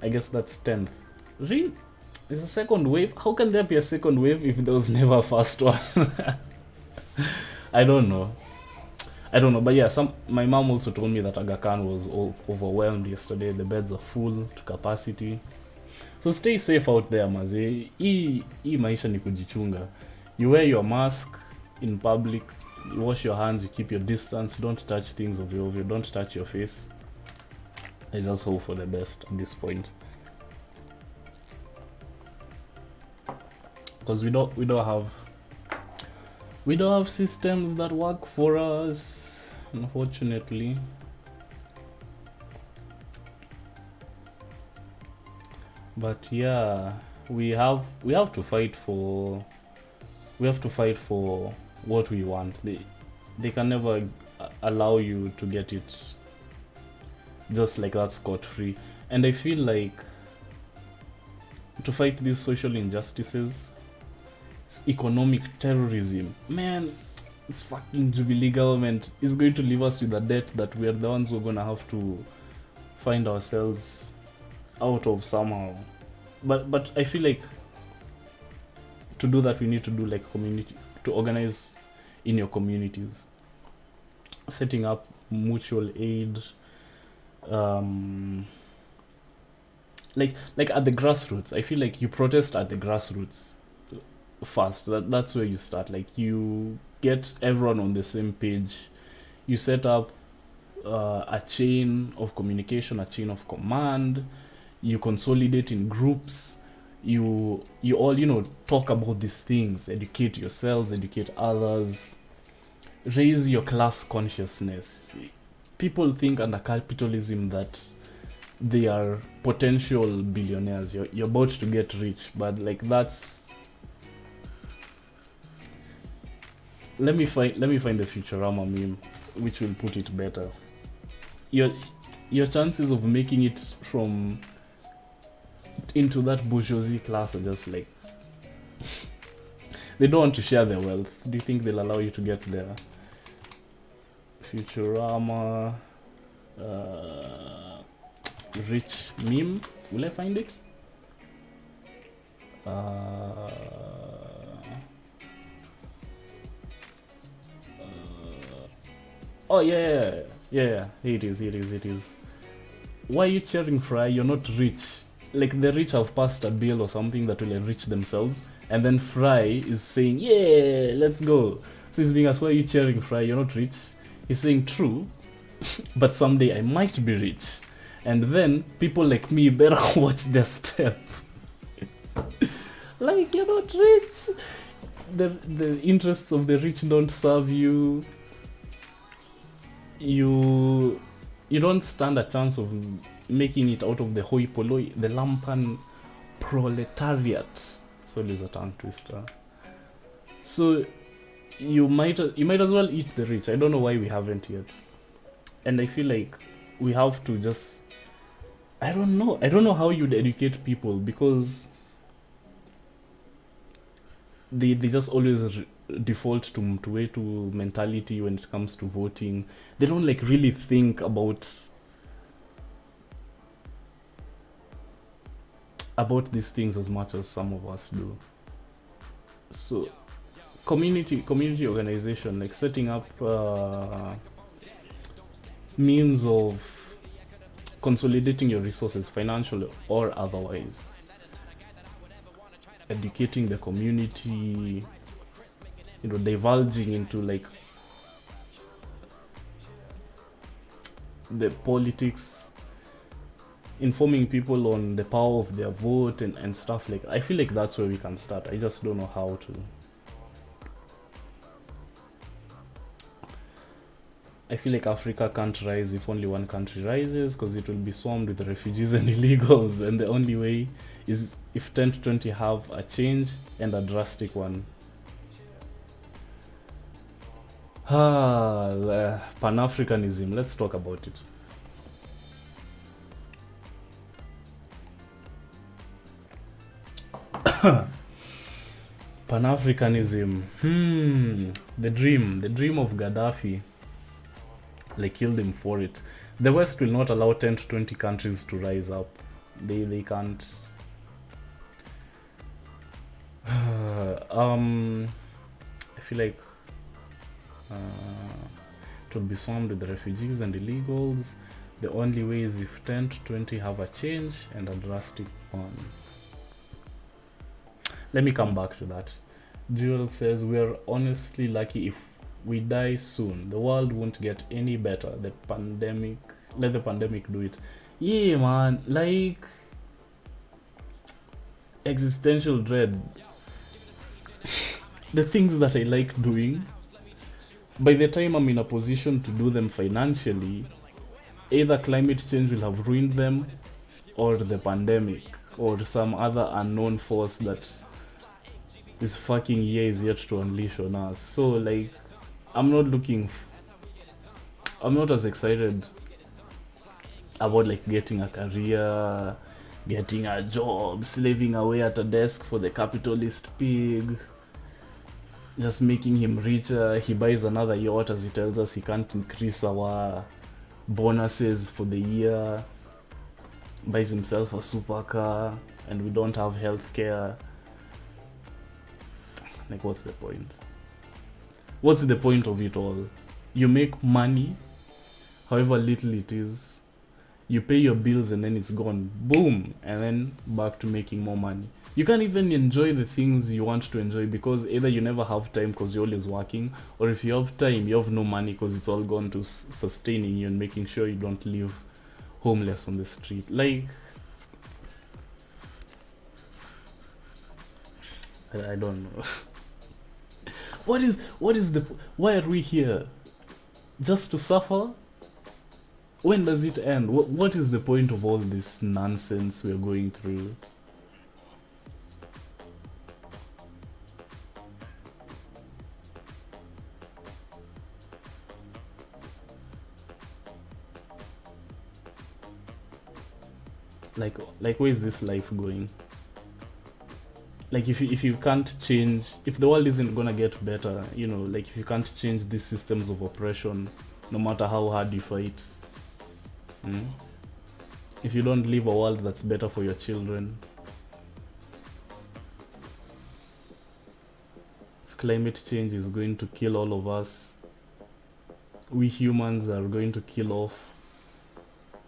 Speaker 1: I guess that's 10th. Really? There's a second wave? How can there be a second wave if there was never a first one? I don't know. But yeah, my mom also told me that Aga Khan was overwhelmed yesterday. The beds are full to capacity. So stay safe out there, maze. Hii maisha ni kujichunga. You wear your mask in public. You wash your hands, you keep your distance, don't touch things ovyo, don't touch your face. I just hope for the best at this point. Because we don't have systems that work for us, unfortunately. But yeah, we have to fight for what we want. They can never allow you to get it just like that scot-free. And I feel like to fight these social injustices, economic terrorism, man, this fucking Jubilee government is going to leave us with a debt that we're the ones who are gonna have to find ourselves out of somehow. But I feel like to do that we need to do like community, to organize in your communities, setting up mutual aid, like at the grassroots. I feel like you protest at the grassroots first. That's where you start. Like you get everyone on the same page. You set up a chain of communication, a chain of command. You consolidate in groups. You all talk about these things, educate yourselves, educate others, raise your class consciousness. People think under capitalism that they are potential billionaires. You're about to get rich, but like that's. Let me find the Futurama meme, which will put it better. Your chances of making it from into that bourgeoisie class are just like they don't want to share their wealth. Do you think they'll allow you to get there? Futurama rich meme. Will I find it? Oh yeah. Here it is. Why are you cheering, Fry? You're not rich. Like the rich have passed a bill or something that will enrich themselves, and then Fry is saying, yeah, let's go. So he's being asked, why are you cheering, Fry? You're not rich. He's saying, true, but someday I might be rich, and then people like me better watch their step. Like, you're not rich. The interests of the rich don't serve you. You don't stand a chance of making it out of the hoi polloi, the lumpen proletariat. So there's a tongue twister. So you might as well eat the rich. I don't know why we haven't yet. And I feel like we have to just, I don't know how you'd educate people, because they just always default to Mtuwetu mentality when it comes to voting. They don't like really think about these things as much as some of us do. So community organization, like setting up means of consolidating your resources, financial or otherwise, educating the community, divulging into like the politics, informing people on the power of their vote and stuff like. I feel like that's where we can start. I just don't know how to. I feel like Africa can't rise if only one country rises, because it will be swarmed with refugees and illegals, and the only way is if 10 to 20 have a change, and a drastic one. Pan-Africanism, let's talk about it. Pan-Africanism, the dream of Gaddafi. They killed him for it. The West will not allow 10 to 20 countries to rise up. They can't. I feel like it will be swarmed with refugees and illegals. The only way is if 10 to 20 have a change, and a drastic one. Let me come back to that. Jewel says, we're honestly lucky if we die soon. The world won't get any better. The pandemic, let the pandemic do it. Yeah, man, like existential dread. The things that I like doing, by the time I'm in a position to do them financially, either climate change will have ruined them, or the pandemic, or some other unknown force that this fucking year is yet to unleash on us. So like, I'm not as excited about like getting a career, getting a job, slaving away at a desk for the capitalist pig, just making him richer. He buys another yacht as he tells us he can't increase our bonuses for the year, buys himself a supercar, and we don't have healthcare. Like, what's the point? What's the point of it all? You make money, however little it is, you pay your bills, and then it's gone. Boom! And then back to making more money. You can't even enjoy the things you want to enjoy, because either you never have time because you're always working, or if you have time, you have no money because it's all gone to sustaining you and making sure you don't live homeless on the street. Like, I don't know. What is why are we here? Just to suffer? When does it end? What is the point of all this nonsense we're going through? Like where is this life going? Like, if you can't change, if the world isn't gonna get better, you know, like if you can't change these systems of oppression, no matter how hard you fight, if you don't live a world that's better for your children, if climate change is going to kill all of us, we humans are going to kill off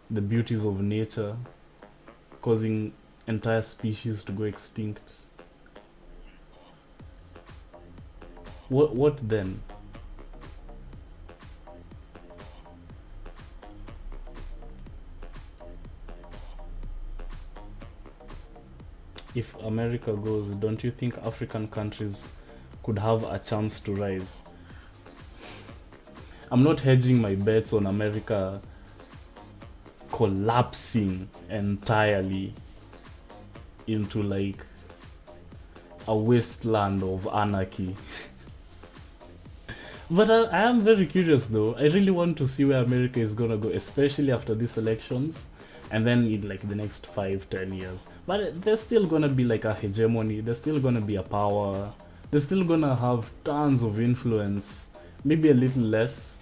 Speaker 1: the beauties of nature, causing entire species to go extinct. What then? If America goes, don't you think African countries could have a chance to rise? I'm not hedging my bets on America collapsing entirely into like a wasteland of anarchy. But I am very curious though. I really want to see where America is gonna go, especially after these elections, and then in like the next 5-10 years. But there's still gonna be like a hegemony, there's still gonna be a power, they're still gonna have tons of influence, maybe a little less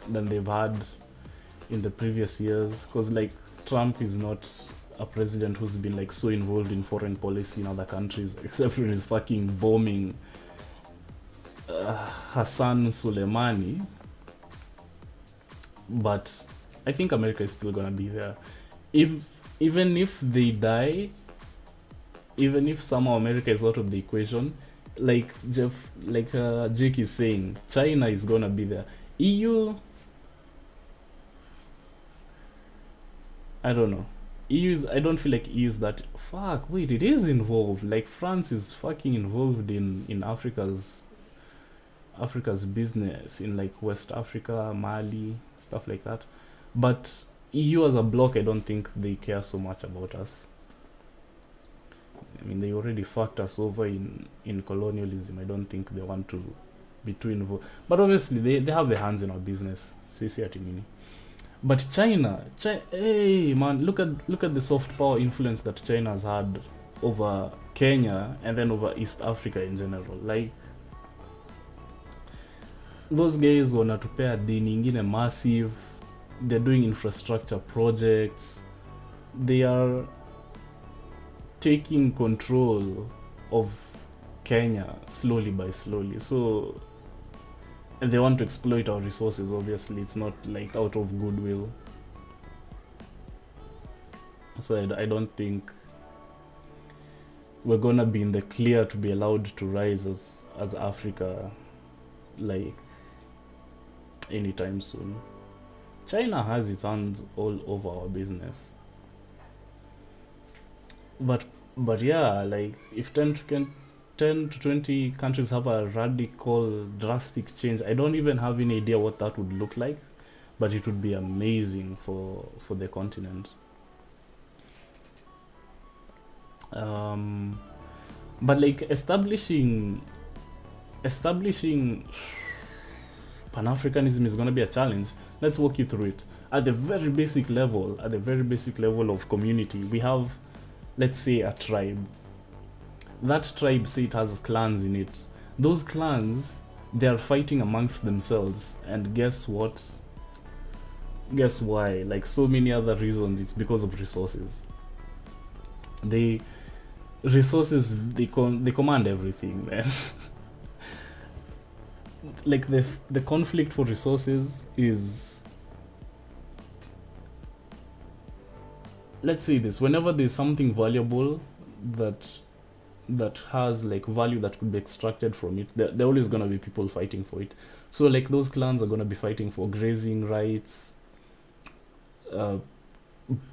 Speaker 1: than they've had in the previous years, because like Trump is not a president who's been like so involved in foreign policy in other countries, except when he's fucking bombing Hassan Soleimani. But I think America is still gonna be there. Even if they die, even if somehow America is out of the equation, like Jake is saying, China is gonna be there. EU, I don't know. I don't feel like EU is that. Fuck, wait, it is involved. Like France is fucking involved in Africa's business in like West Africa, Mali, stuff like that. But EU as a bloc, I don't think they care so much about us. I mean, they already fucked us over in colonialism. I don't think they want to be too involved. But obviously, they have their hands in our business. Sisi ati nini. But China, hey man, look at the soft power influence that China has had over Kenya and then over East Africa in general. Like, those guys wanatupea dini ingine massive. They're doing infrastructure projects. They are taking control of Kenya slowly by slowly. So, and they want to exploit our resources, obviously. It's not like out of goodwill. So I don't think we're gonna be in the clear to be allowed to rise as Africa, like, anytime soon. China has its hands all over our business. But yeah, like, if 10 to 20 countries have a radical, drastic change, I don't even have any idea what that would look like, but it would be amazing for the continent. But like establishing Pan-Africanism is going to be a challenge. Let's walk you through it. At the very basic level of community, we have, let's say, a tribe. That tribe, say it has clans in it. Those clans, they are fighting amongst themselves. And guess what? Guess why? Like so many other reasons, it's because of resources. They command everything, man. Like the conflict for resources is, let's say this, whenever there's something valuable that has like value that could be extracted from it, there always gonna be people fighting for it. So like those clans are gonna be fighting for grazing rights,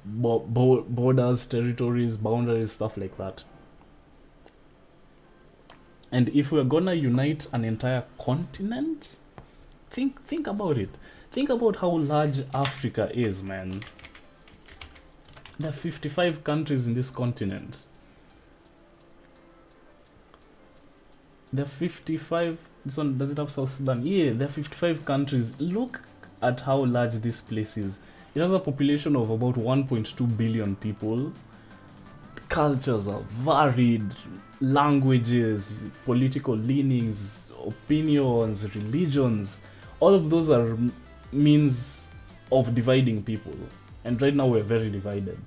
Speaker 1: borders, territories, boundaries, stuff like that. And if we're gonna unite an entire continent, think about it. Think about how large Africa is, man. There are 55 countries in this continent. There are 55. This one, does it have South Sudan? Yeah, there are 55 countries. Look at how large this place is. It has a population of about 1.2 billion people. Cultures are varied, languages, political leanings, opinions, religions. All of those are means of dividing people. And right now we're very divided.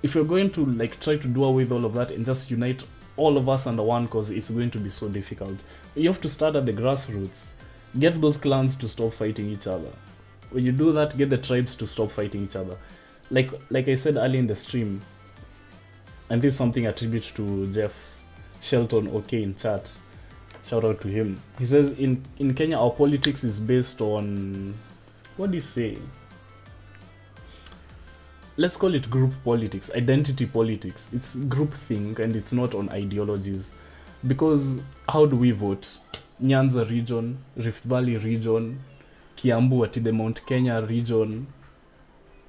Speaker 1: If you're going to like try to do away with all of that and just unite all of us under one cause, it's going to be so difficult. You have to start at the grassroots. Get those clans to stop fighting each other. When you do that, get the tribes to stop fighting each other. Like I said earlier in the stream, and this is something I attribute to Jeff Shelton OK in chat. Shout out to him. He says in Kenya our politics is based on, what do you say? Let's call it group politics, identity politics. It's groupthink and it's not on ideologies. Because how do we vote? Nyanza region, Rift Valley region, Kiambu at the Mount Kenya region.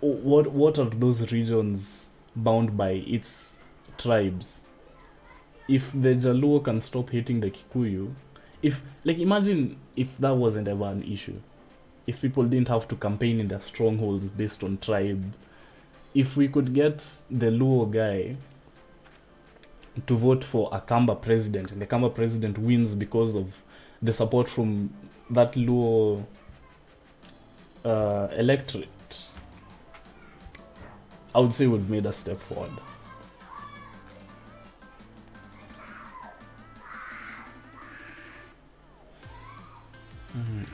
Speaker 1: What are those regions bound by? It's tribes. If the Jaluo can stop hating the Kikuyu, imagine if that wasn't ever an issue. If people didn't have to campaign in their strongholds based on tribe. If we could get the Luo guy to vote for a Kamba president, and the Kamba president wins because of the support from that Luo electorate, I would say we've made a step forward.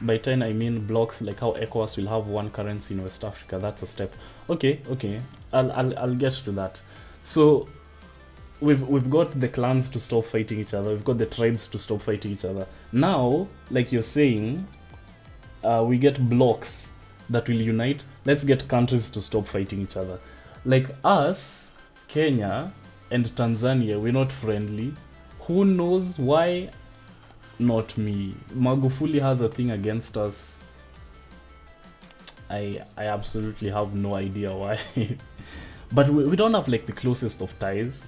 Speaker 1: By 10 I mean blocks, like how ECOWAS will have one currency in West Africa. That's a step. Okay. I'll get to that. So we've got the clans to stop fighting each other. We've got the tribes to stop fighting each other. Now, like you're saying, we get blocks that will unite. Let's get countries to stop fighting each other. Like us, Kenya and Tanzania, we're not friendly. Who knows why? Not me. Magufuli has a thing against us. I absolutely have no idea why. But we don't have like the closest of ties,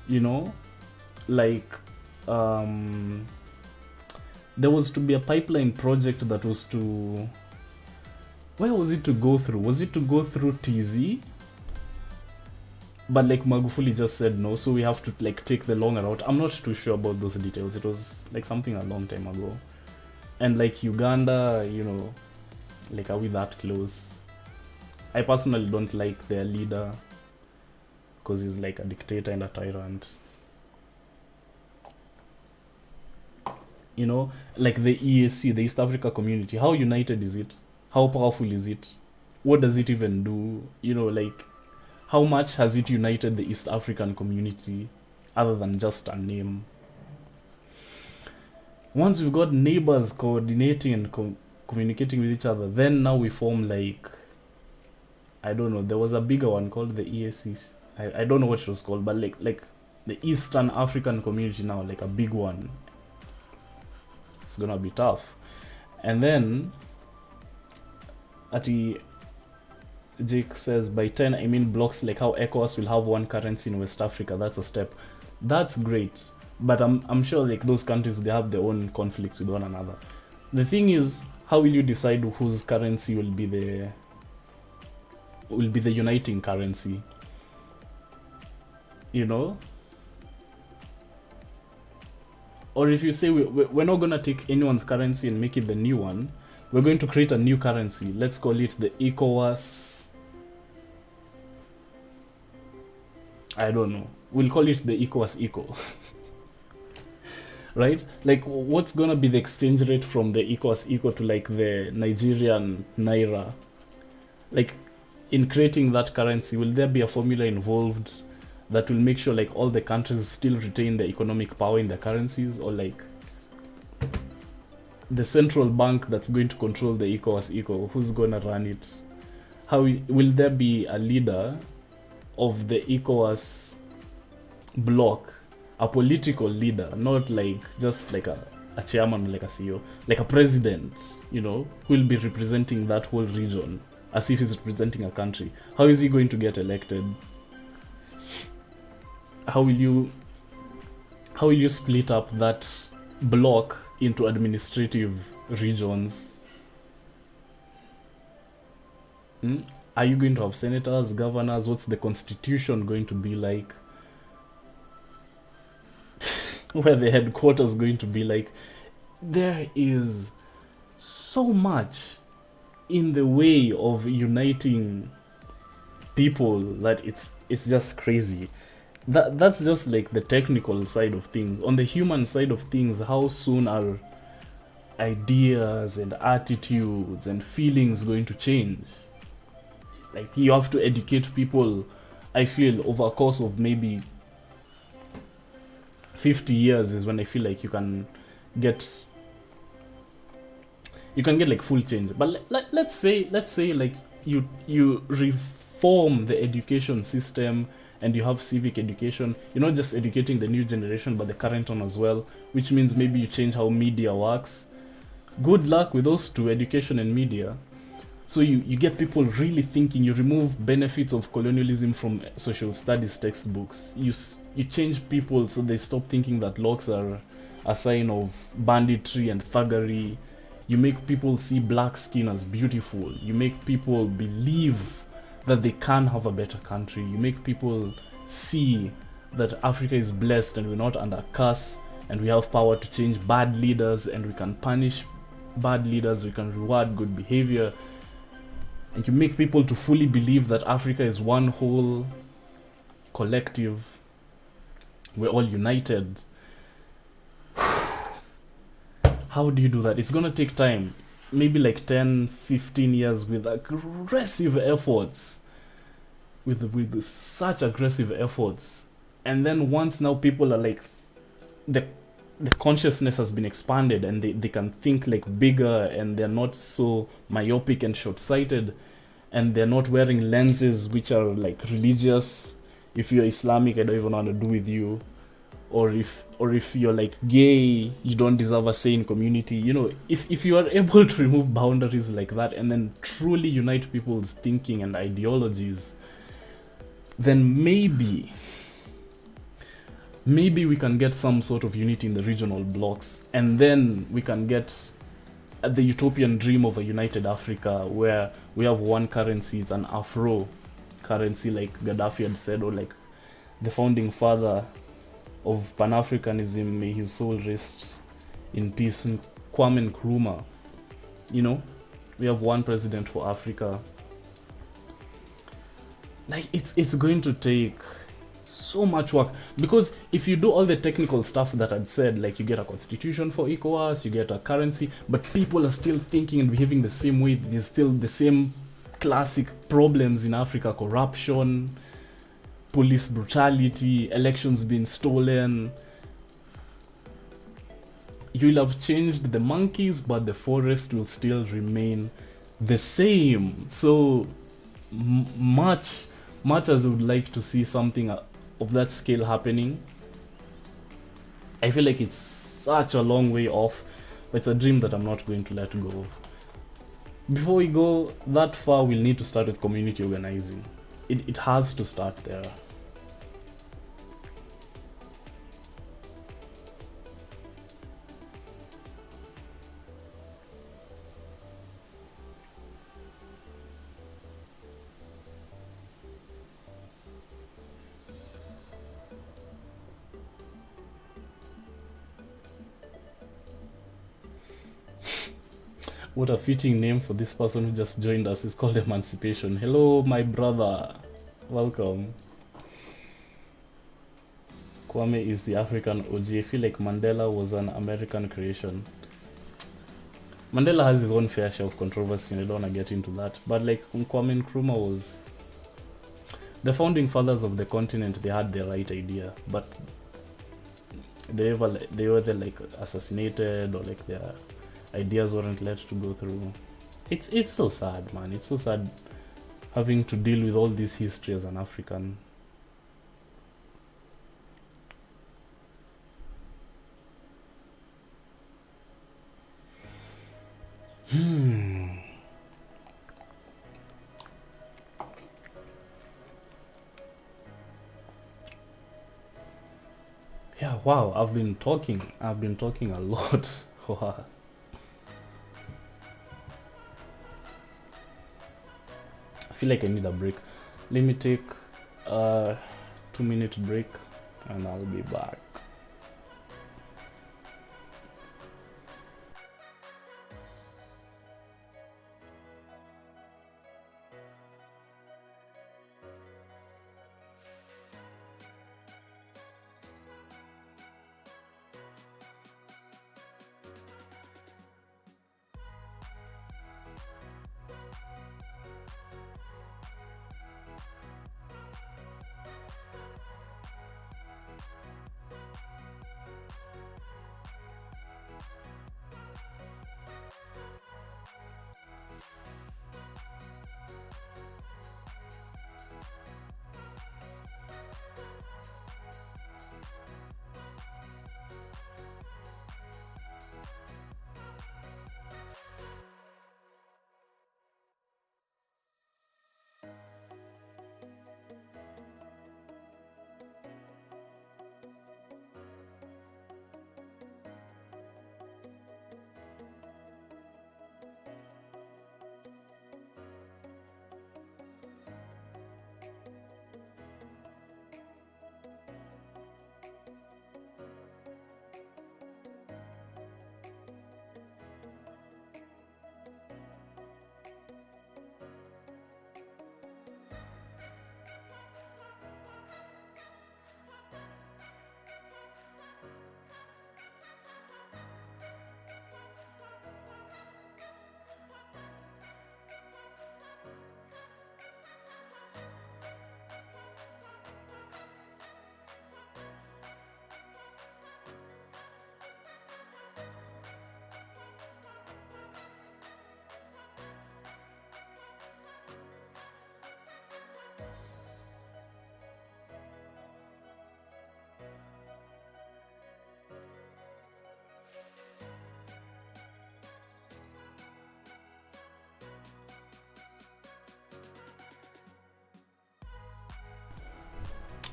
Speaker 1: you know? Like, there was to be a pipeline project that was to... Where was it to go through? Was it to go through TZ? But like Magufuli just said no, so we have to like take the longer route. I'm not too sure about those details. It was like something a long time ago. And like Uganda, you know, like are we that close? I personally don't like their leader because he's like a dictator and a tyrant. You know, like the EAC, the East Africa Community, how united is it? How powerful is it? What does it even do? You know, like, how much has it united the East African community other than just a name? Once we've got neighbors coordinating and communicating with each other, then now we form like, I don't know, there was a bigger one called the EAC. I don't know what it was called, but like the Eastern African community now, like a big one. It's gonna be tough. And then Jake says by 10 I mean blocks, like how ECOWAS will have one currency in West Africa. That's a step. That's great. But I'm sure like those countries, they have their own conflicts with one another. The thing is, how will you decide whose currency will be the uniting currency? You know? Or if you say we're not gonna take anyone's currency and make it the new one, we're going to create a new currency. Let's call it the ECOWAS. I don't know. We'll call it the ECOWAS ECO. Right? Like, what's gonna be the exchange rate from the ECOWAS ECO to like the Nigerian Naira? Like, in creating that currency, will there be a formula involved that will make sure like all the countries still retain their economic power in their currencies, or like the central bank that's going to control the ECOWAS ECO, who's gonna run it? How will there be a leader of the ECOWAS bloc, a political leader, not like just like a chairman or like a CEO, like a president, you know, who will be representing that whole region as if he's representing a country? How is he going to get elected? How will you split up that block into administrative regions? Are you going to have senators, governors? What's the constitution going to be like? Where the headquarters going to be like? There is so much in the way of uniting people that it's just crazy. That's just like the technical side of things. On the human side of things, how soon are ideas and attitudes and feelings going to change? Like, you have to educate people, I feel, over a course of maybe 50 years is when I feel like you can get like full change. But let's say like you reform the education system and you have civic education. You're not just educating the new generation but the current one as well, which means maybe you change how media works. Good luck with those two, education and media. So you get people really thinking. You remove benefits of colonialism from social studies textbooks. You change people so they stop thinking that locks are a sign of banditry and thuggery. You make people see black skin as beautiful. You make people believe that they can have a better country. You make people see that Africa is blessed and we're not under curse, and we have power to change bad leaders, and we can punish bad leaders, we can reward good behavior. And you make people to fully believe that Africa is one whole collective. We're all united. How do you do that? It's gonna take time. Maybe like 10, 15 years with aggressive efforts. With such aggressive efforts. And then once now people are like, the consciousness has been expanded and they can think like bigger and they're not so myopic and short-sighted, and they're not wearing lenses which are like religious. If you're Islamic, I don't even want to do with you. Or if you're like gay, you don't deserve a say in community. If you are able to remove boundaries like that and then truly unite people's thinking and ideologies, then maybe we can get some sort of unity in the regional blocks, and then we can get the utopian dream of a united Africa where we have one currency. It's an Afro currency, like Gaddafi had said, or like the founding father of Pan-Africanism, may his soul rest in peace, and Kwame Nkrumah. We have one president for Africa. Like, it's going to take so much work, because if you do all the technical stuff that I'd said, like you get a constitution for ECOWAS, you get a currency, but people are still thinking and behaving the same way. There's still the same classic problems in Africa: corruption, police brutality, elections being stolen. You'll have changed the monkeys, but the forest will still remain the same. So much as I would like to see something of that scale happening, I feel like it's such a long way off, but it's a dream that I'm not going to let go of. Before we go that far, we'll need to start with community organizing. It has to start there. What a fitting name for this person who just joined us. It's called Emancipation. Hello, my brother. Welcome. Kwame is the African OG. I feel like Mandela was an American creation. Mandela has his own fair share of controversy, and I don't want to get into that. But like Kwame Nkrumah was the founding fathers of the continent. They had the right idea, but they were like assassinated, or like their ideas weren't let to go through. It's so sad, man. It's so sad having to deal with all this history as an African. Yeah, wow, I've been talking a lot. Wow. I feel like I need a break. Let me take a 2-minute break and I'll be back.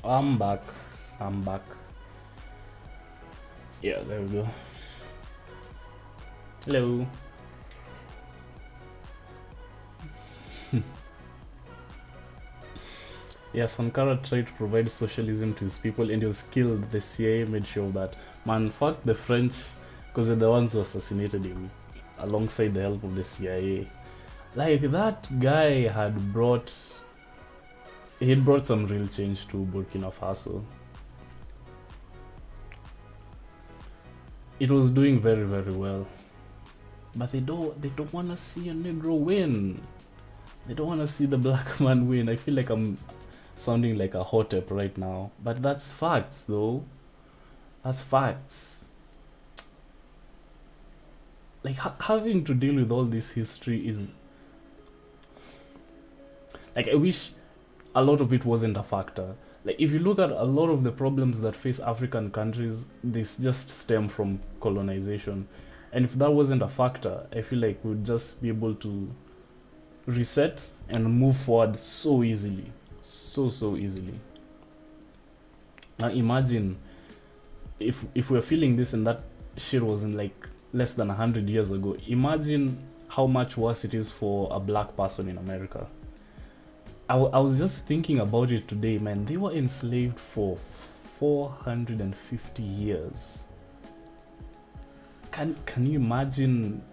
Speaker 1: I'm back. I'm back. Yeah, there we go. Hello. Yeah, Sankara tried to provide socialism to his people and he was killed. The CIA made sure of that. Man, fuck the French, because they're the ones who assassinated him alongside the help of the CIA. Like, that guy had brought. He'd brought some real change to Burkina Faso. It was doing very, very well. But they don't wanna see a Negro win. They don't wanna see the black man win. I feel like I'm sounding like a hotep right now. But that's facts though. That's facts. Like having to deal with all this history is like, I wish a lot of it wasn't a factor. Like, if you look at a lot of the problems that face African countries, this just stem from colonization. And if that wasn't a factor, I feel like we'd just be able to reset and move forward so easily. So easily. Now imagine if we're feeling this and that shit was in like less than 100 years ago. Imagine how much worse it is for a black person in America. I was just thinking about it today, man. They were enslaved for 450 years. Can you imagine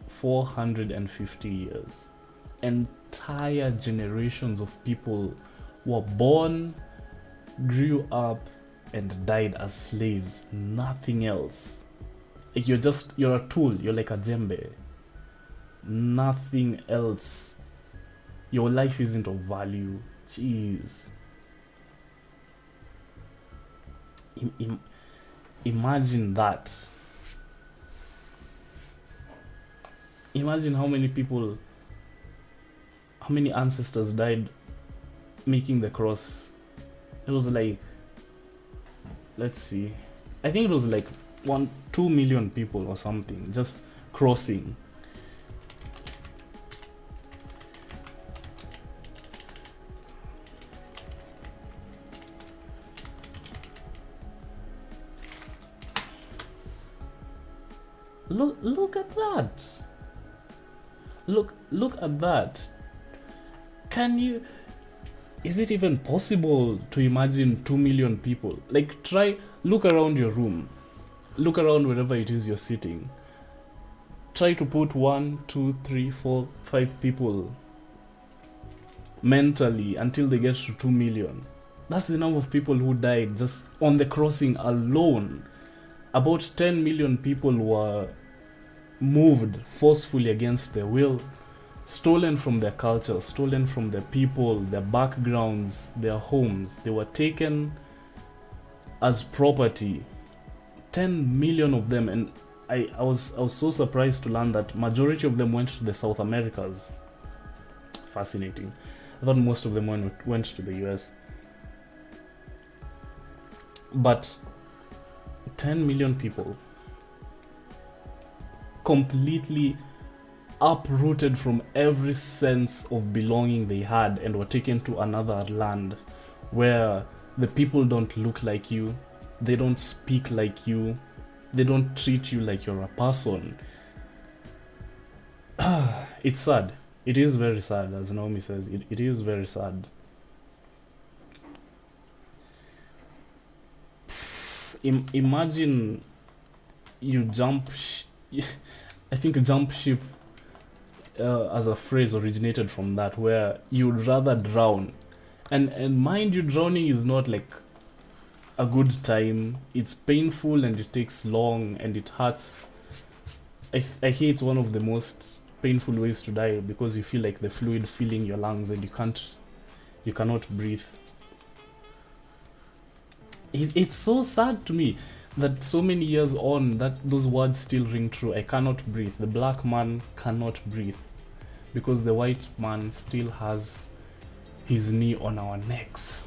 Speaker 1: 450 years? Entire generations of people were born, grew up, and died as slaves. Nothing else. Like, you're a tool. You're like a djembe. Nothing else. Your life isn't of value. Jeez. Imagine that. Imagine how many ancestors died making the cross. It was like, let's see, I think it was like 2 million people or something just crossing. Look at that. Look at that. Is it even possible to imagine 2 million people? Like, look around your room. Look around wherever it is you're sitting. Try to put 1, 2, 3, 4, 5 people mentally until they get to 2 million. That's the number of people who died just on the crossing alone. About 10 million people were moved forcefully against their will, stolen from their culture, stolen from their people, their backgrounds, their homes. They were taken as property. 10 million of them, and I was so surprised to learn that majority of them went to the South Americas. Fascinating. I thought most of them went to the US. But 10 million people completely uprooted from every sense of belonging they had and were taken to another land where the people don't look like you, they don't speak like you, they don't treat you like you're a person. It's sad. It is very sad, as Naomi says. It is very sad. Imagine you jump I think jump ship as a phrase originated from that, where you'd rather drown, and mind you, drowning is not like a good time. It's painful and it takes long and it hurts. I hear it's one of the most painful ways to die because you feel like the fluid filling your lungs and you cannot breathe. It's so sad to me that so many years on that those words still ring true. I cannot breathe. The black man cannot breathe because the white man still has his knee on our necks.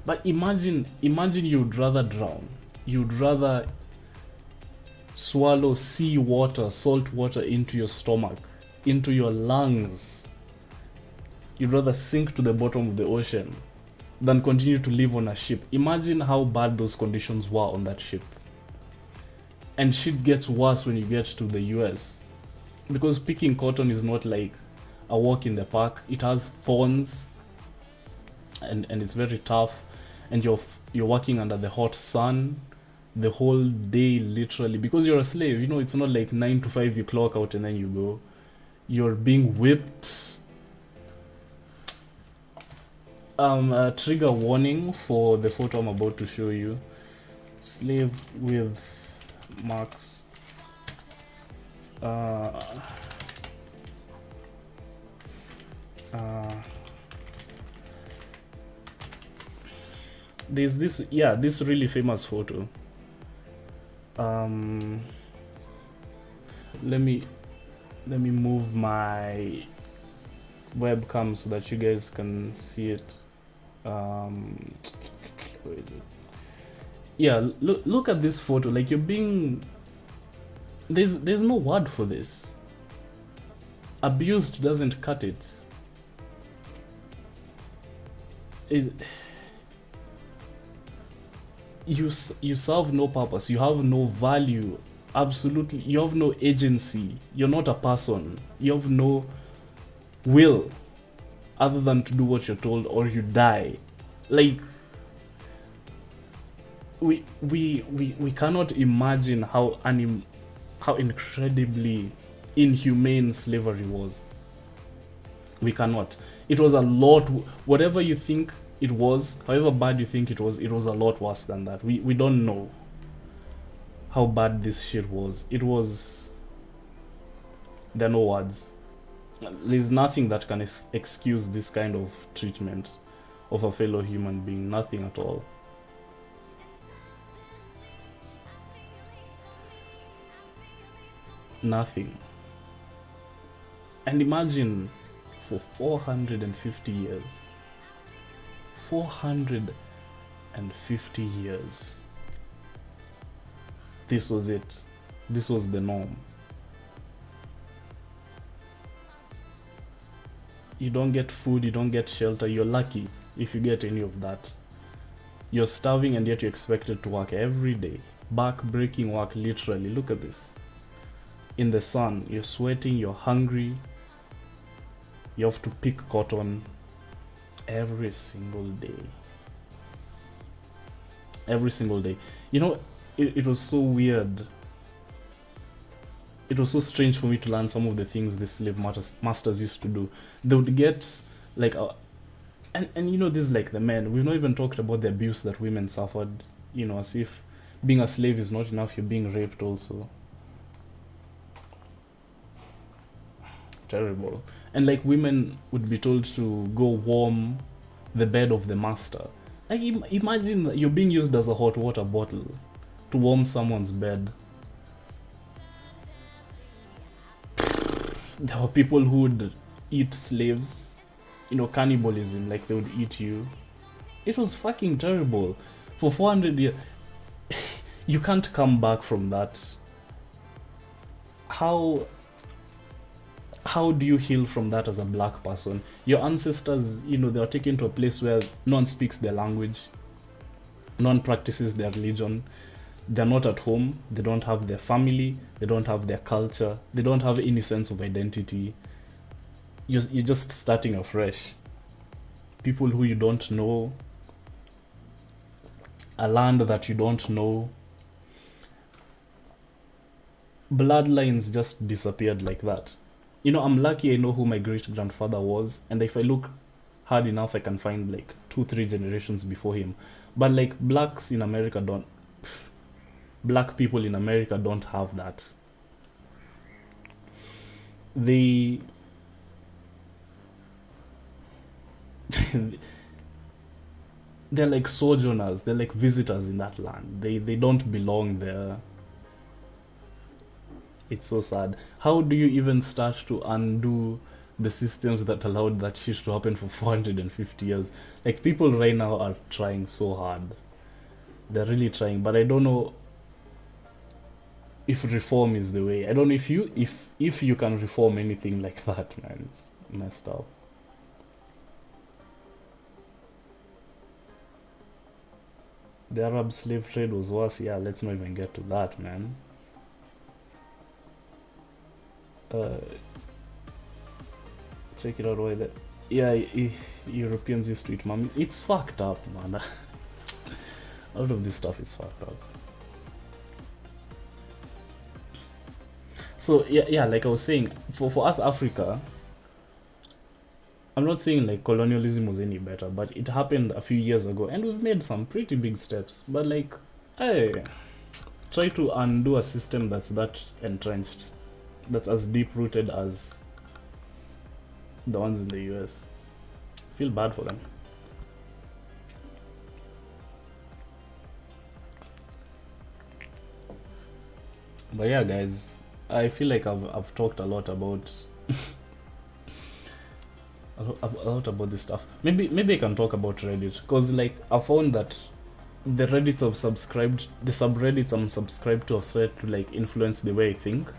Speaker 1: But imagine you'd rather drown. You'd rather swallow sea water, salt water into your stomach, into your lungs. You'd rather sink to the bottom of the ocean than continue to live on a ship. Imagine how bad those conditions were on that ship. And shit gets worse when you get to the US. Because picking cotton is not like a walk in the park. It has thorns, and it's very tough. And you're working under the hot sun the whole day, literally, because you're a slave. You know, it's not like 9 to 5 you clock out and then you go. You're being whipped. Trigger warning for the photo I'm about to show you. Slave with marks. There's this really famous photo. Let me move my webcam so that you guys can see it. Where is it? Yeah, look at this photo. Like, you're being, there's no word for this. Abused doesn't cut it. You serve no purpose. You have no value. Absolutely, you have no agency. You're not a person. You have no will other than to do what you're told or you die. Like, we cannot imagine how incredibly inhumane slavery was. We cannot. It was a lot. Whatever you think it was, however bad you think it was a lot worse than that. We don't know how bad this shit was. It was. There are no words. There's nothing that can excuse this kind of treatment of a fellow human being. Nothing at all. Nothing. And imagine, for 450 years. 450 years. This was it. This was the norm. You don't get food, you don't get shelter. You're lucky if you get any of that. You're starving and yet you're expected to work every day. Back-breaking work, literally. Look at this. In the sun, you're sweating, you're hungry. You have to pick cotton every single day. Every single day. You know, it was so weird. It was so strange for me to learn some of the things the slave masters used to do. They would get like and you know, this is like the men. We've not even talked about the abuse that women suffered. You know, as if being a slave is not enough, you're being raped also. Terrible. And like, women would be told to go warm the bed of the master. Like, imagine that you're being used as a hot water bottle to warm someone's bed. There were people who would eat slaves. You know, cannibalism, like they would eat you. It was fucking terrible. For 400 years. You can't come back from that. How do you heal from that as a black person? Your ancestors, you know, they were taken to a place where no one speaks their language, no one practices their religion, they're not at home, they don't have their family, they don't have their culture, they don't have any sense of identity. You're just starting afresh. People who you don't know, a land that you don't know. Bloodlines just disappeared like that. You know, I'm lucky I know who my great-grandfather was, and if I look hard enough, I can find like 2-3 generations before him. But like, black people in America don't have that. They're like sojourners, they're like visitors in that land. They don't belong there. It's so sad. How do you even start to undo the systems that allowed that shit to happen for 450 years? Like, people right now are trying so hard. They're really trying, but I don't know if reform is the way. I don't know if you can reform anything like that, man. It's messed up. The Arab slave trade was worse. Yeah, let's not even get to that, man. Uh, check it out why that. Yeah, Europeans used to eat mummies. It's fucked up, man. A lot of this stuff is fucked up. So yeah, like I was saying, for us Africa, I'm not saying like colonialism was any better, but it happened a few years ago, and we've made some pretty big steps. But like, hey, try to undo a system that's that entrenched, that's as deep rooted as the ones in the US. Feel bad for them. But yeah, guys, I feel like I've talked a lot about a lot about this stuff. Maybe I can talk about Reddit, because like I found that the subreddits I'm subscribed to have started to like influence the way I think.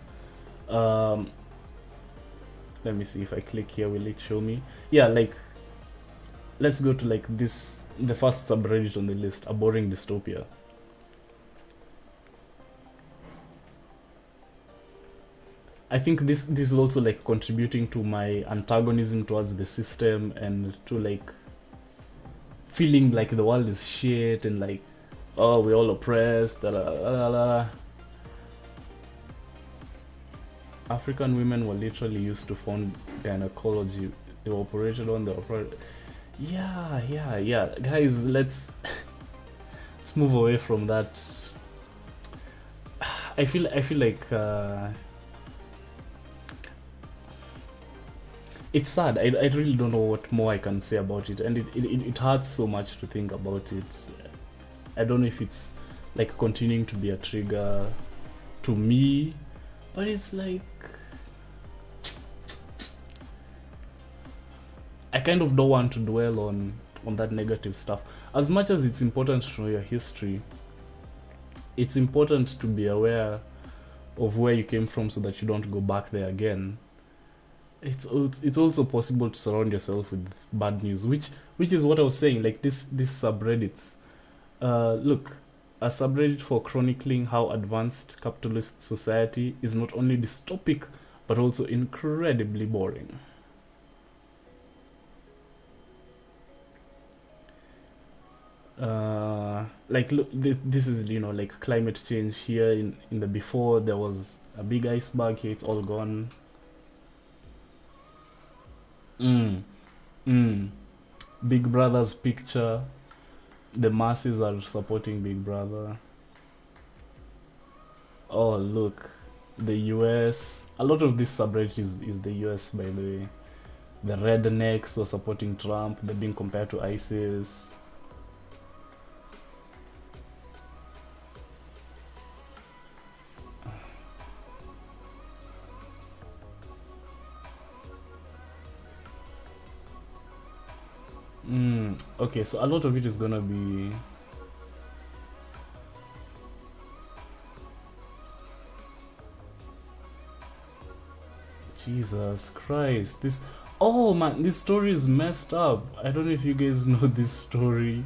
Speaker 1: Let me see if I click here, will it show me? Yeah, like let's go to like this, the first subreddit on the list, a boring dystopia. I think this is also like contributing to my antagonism towards the system, and to like feeling like the world is shit, and like, oh, we're all oppressed. Da, da, da, da. African women were literally used to found gynecology. They were operated on. Yeah. Guys, let's move away from that. I feel like it's sad. I really don't know what more I can say about it, and it hurts so much to think about it. I don't know if it's like continuing to be a trigger to me, but it's like I kind of don't want to dwell on that negative stuff. As much as it's important to know your history, it's important to be aware of where you came from so that you don't go back there again. It's also possible to surround yourself with bad news, which is what I was saying. Like this subreddits. Look, a subreddit for chronicling how advanced capitalist society is not only dystopic but also incredibly boring. Like look, this is, you know, like climate change here. In the before, there was a big iceberg. Here it's all gone. Big Brother's picture. The masses are supporting Big Brother. Oh look, the US. A lot of this subreddit is the US, by the way. The rednecks were supporting Trump. They're being compared to ISIS. Okay, so a lot of it is gonna be Jesus Christ. Oh man, this story is messed up. I don't know if you guys know this story,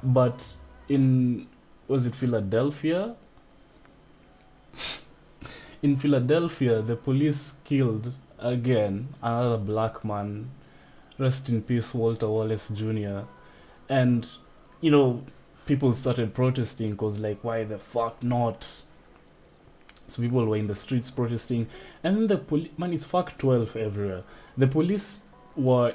Speaker 1: but was it Philadelphia? In Philadelphia, the police killed again another black man. Rest in peace, Walter Wallace Jr. And, you know, people started protesting because, like, why the fuck not? So people were in the streets protesting. And then the police, man, it's fuck 12 everywhere. The police were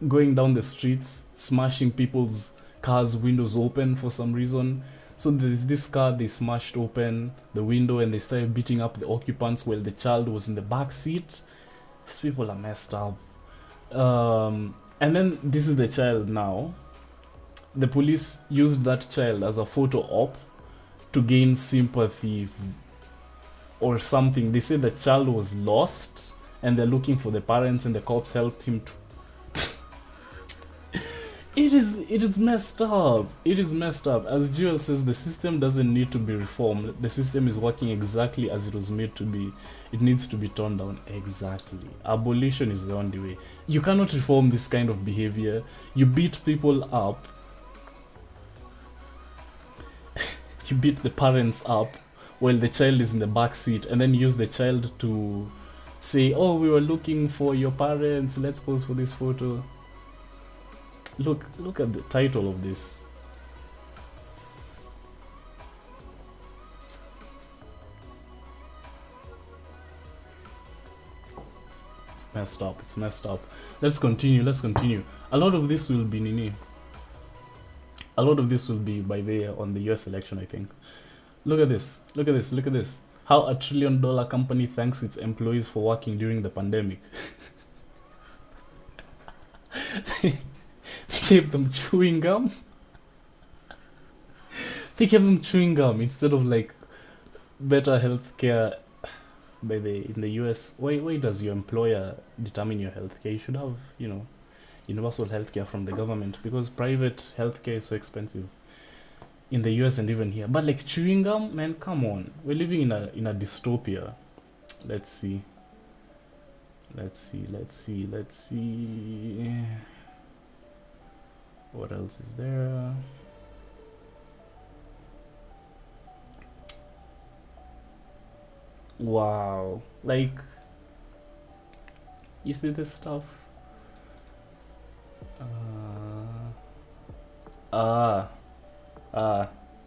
Speaker 1: going down the streets, smashing people's cars' windows open for some reason. So there's this car, they smashed open the window and they started beating up the occupants while the child was in the back seat. These people are messed up. And then this is the child now. The police used that child as a photo op to gain sympathy or something. They say the child was lost and they're looking for the parents, and the cops helped him to It is messed up. It is messed up. As Joel says, the system doesn't need to be reformed. The system is working exactly as it was made to be. It needs to be torn down. Exactly. Abolition is the only way. You cannot reform this kind of behavior. You beat people up. he beat the parents up while the child is in the back seat, and then use the child to say, "Oh, we were looking for your parents. Let's pose for this photo." Look at the title of this. It's messed up. It's messed up. Let's continue. Let's continue. A lot of this will be Nini. A lot of this will be by the on the US election, I think. Look at this. Look at this. Look at this. How a $1 trillion company thanks its employees for working during the pandemic. They gave them chewing gum. They gave them chewing gum instead of like better healthcare. By the in the US, why does your employer determine your healthcare? You should have, universal healthcare from the government, because private healthcare is so expensive in the US and even here. But like chewing gum, man, come on. We're living in a dystopia. Let's see. Let's see. What else is there? Wow. Like, you see this stuff?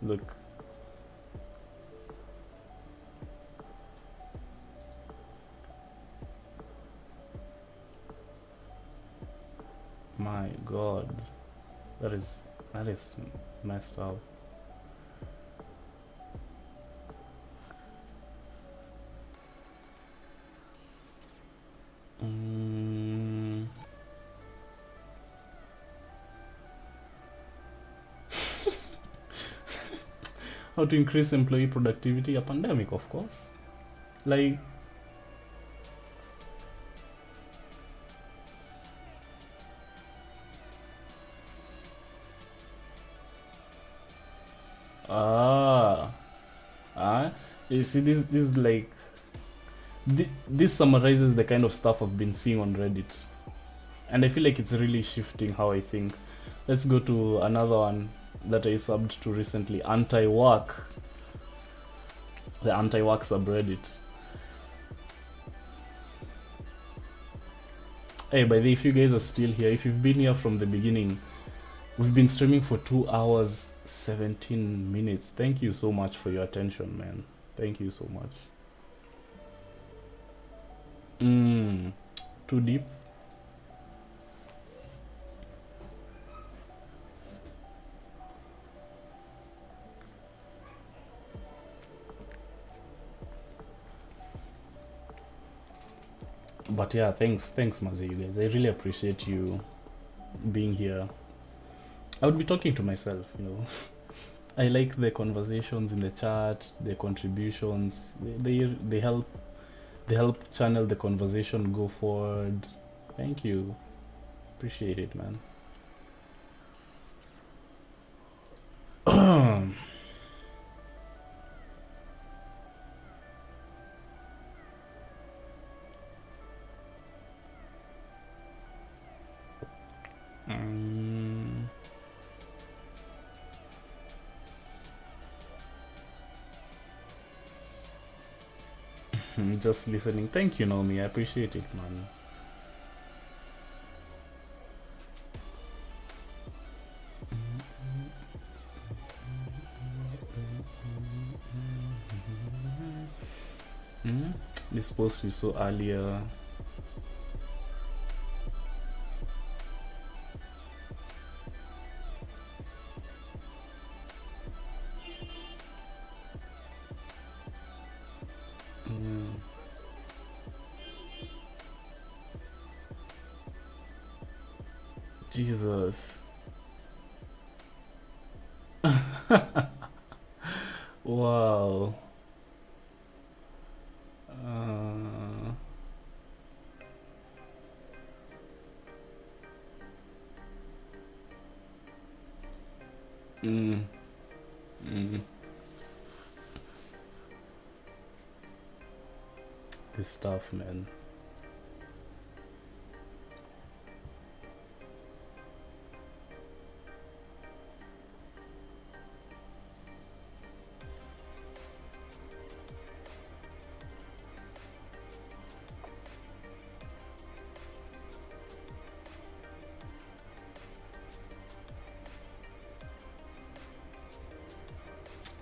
Speaker 1: Look. My God. That is messed up. How to increase employee productivity? A pandemic, of course. Like, you see, this is like, this summarizes the kind of stuff I've been seeing on Reddit, and I feel like it's really shifting how I think. Let's go to another one that I subbed to recently, anti-work. The anti-work subreddit. Hey, by the way, if you guys are still here, if you've been here from the beginning, we've been streaming for 2 hours 17 minutes. Thank you so much for your attention, man. Thank you so much. Too deep? But yeah, thanks Mazi, you guys. I really appreciate you being here. I would be talking to myself, I like the conversations in the chat, the contributions. They help channel the conversation, go forward. Thank you. Appreciate it, man. Just listening. Thank you, Naomi. I appreciate it, man. This post we saw earlier. Jesus. Wow. This stuff, man.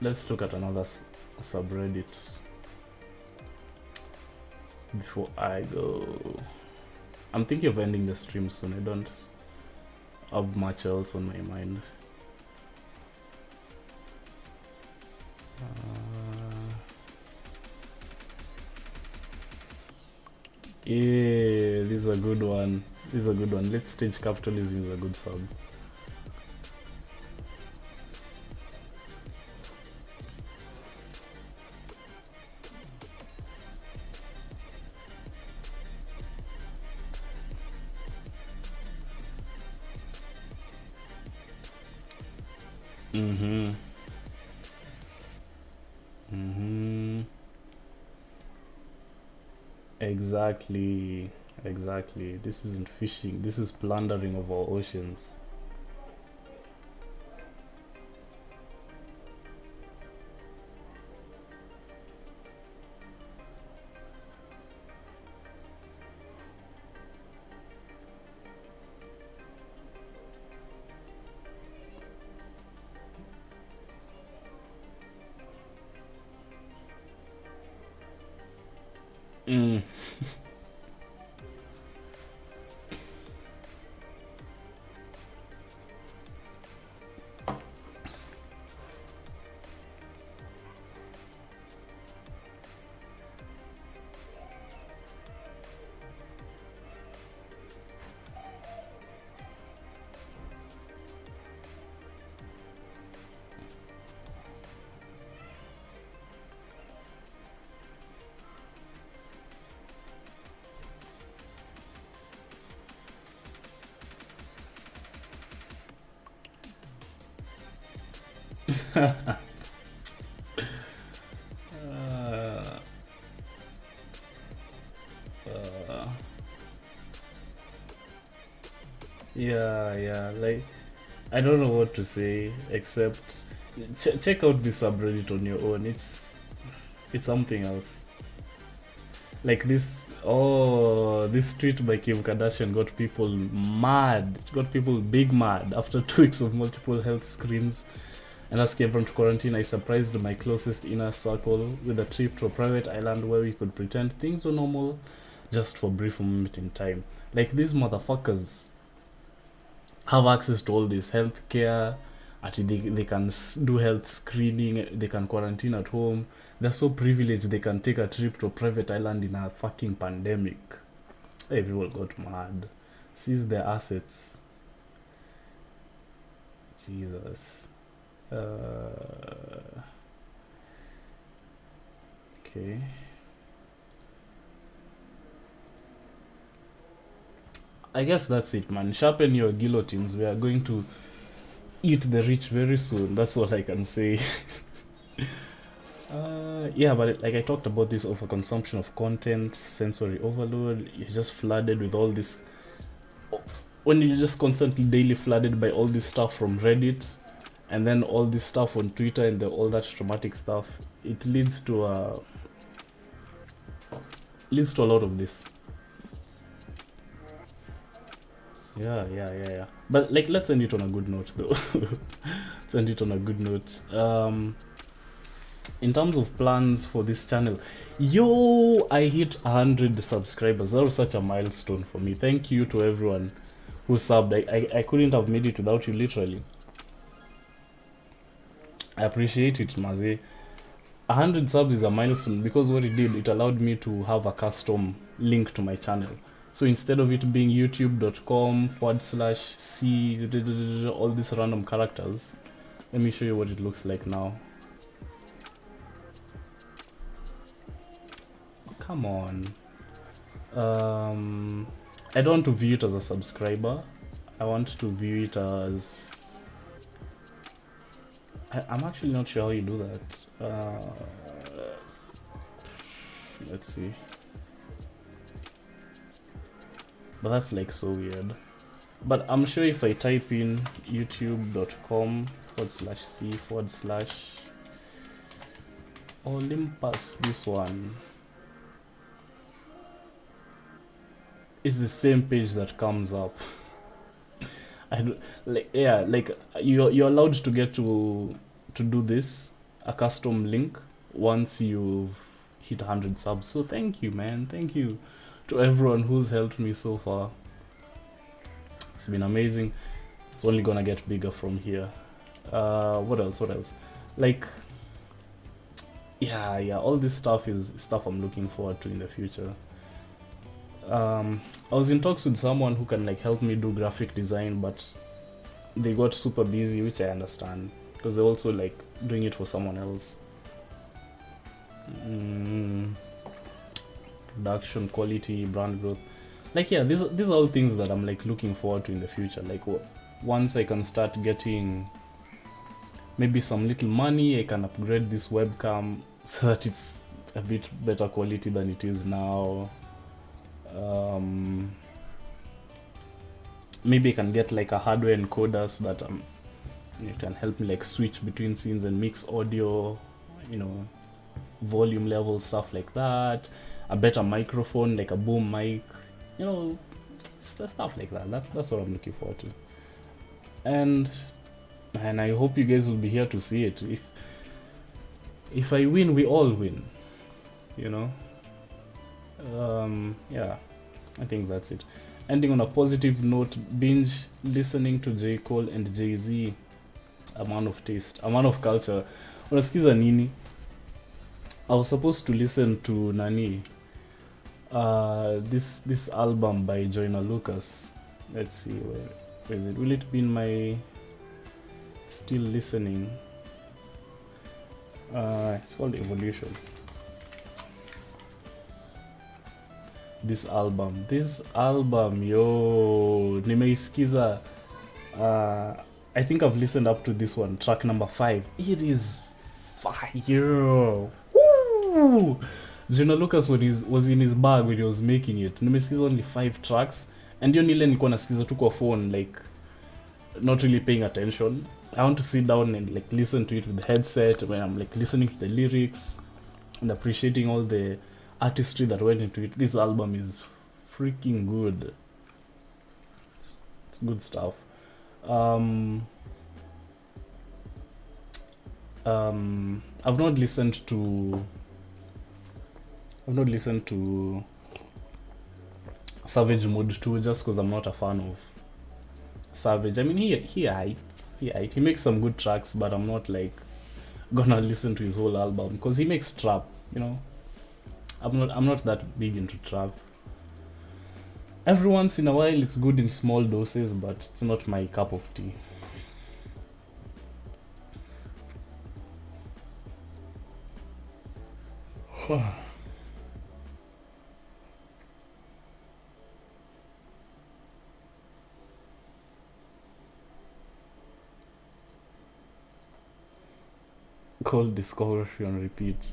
Speaker 1: let's look at another subreddit before I go. I'm thinking of ending the stream soon. I don't have much else on my mind. Yeah, this is a good one. This is a good one. Let's Stage Capitalism is a good sub. Mm-hmm. Mm-hmm. Exactly. Exactly. This isn't fishing. This is plundering of our oceans. Mm. Uh, uh, yeah, like I don't know what to say except check out this subreddit on your own. It's something else. Like this tweet by Kim Kardashian got people mad. It got people big mad after 2 weeks of multiple health screens and asking everyone to quarantine. I surprised my closest inner circle with a trip to a private island where we could pretend things were normal just for a brief moment in time. Like these motherfuckers have access to all this healthcare. Actually, they can do health screening. They can quarantine at home. They're so privileged. They can take a trip to a private island in a fucking pandemic. Hey, people got mad. Seize their assets. Jesus. Okay. I guess that's it, man. Sharpen your guillotines. We are going to eat the rich very soon. That's all I can say. Yeah, but like I talked about this overconsumption of content, sensory overload. You're just flooded with all this. When you're just constantly daily flooded by all this stuff from Reddit, and then all this stuff on Twitter and all that traumatic stuff, it leads to a lot of this. Yeah. But like, let's end it on a good note, though. Let's end it on a good note. In terms of plans for this channel, I hit 100 subscribers. That was such a milestone for me. Thank you to everyone who subbed. I couldn't have made it without you, literally. I appreciate it, Maze. 100 subs is a milestone because what it did, it allowed me to have a custom link to my channel. So instead of it being youtube.com/c all these random characters, let me show you what it looks like now. Come on. I don't want to view it as a subscriber. I want to view it as... I'm actually not sure how you do that. Let's see. But that's like so weird. But I'm sure if I type in youtube.com/c/ Olympus, this one is the same page that comes up. I do, like, yeah, like you're allowed to get to do this, a custom link once you've hit 100 subs. So thank you, man. Thank you to everyone who's helped me so far. It's been amazing. It's only gonna get bigger from here. What else? What else? Like, yeah, all this stuff is stuff I'm looking forward to in the future. I was in talks with someone who can like help me do graphic design, but they got super busy, which I understand because they're also like doing it for someone else. Production quality, brand growth, like yeah, these are all things that I'm like looking forward to in the future. Like once I can start getting maybe some little money, I can upgrade this webcam so that it's a bit better quality than it is now. Maybe I can get like a hardware encoder so that it can help me like switch between scenes and mix audio, you know, volume levels, stuff like that. A better microphone, like a boom mic, you know, stuff like that. That's what I'm looking forward to. And I hope you guys will be here to see it. If I win, we all win, you know. Yeah, I think that's it. Ending on a positive note, binge listening to J. Cole and Jay-Z, a man of taste, a man of culture. Unasikiza nini? I was supposed to listen to Nani, this album by Joyner Lucas. Let's see, where is it? Will it be in my still listening? It's called Evolution. This album, yo, nimeisikiza. I think I've listened up to this one, track number 5. It is fire. Woo! Joyner Lucas was in his bag when he was making it. Nimesikiza only 5 tracks, and hiyo nile nilikuwa nasikiza tu kwa phone, like not really paying attention. I want to sit down and like listen to it with the headset when I'm like listening to the lyrics and appreciating all the artistry that went into it. This album is freaking good. It's good stuff. I've not listened to Savage Mode 2 just because I'm not a fan of Savage. I mean, he makes some good tracks, but I'm not like gonna listen to his whole album because he makes trap, you know. I'm not that big into trap. Every once in a while it's good in small doses, but it's not my cup of tea. Cold discography on repeat.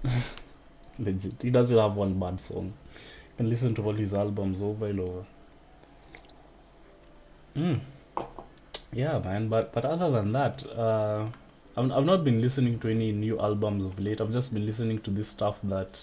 Speaker 1: Legit. He doesn't have one bad song. You can listen to all his albums over and over. Yeah, man. But other than that, I've not been listening to any new albums of late. I've just been listening to this stuff that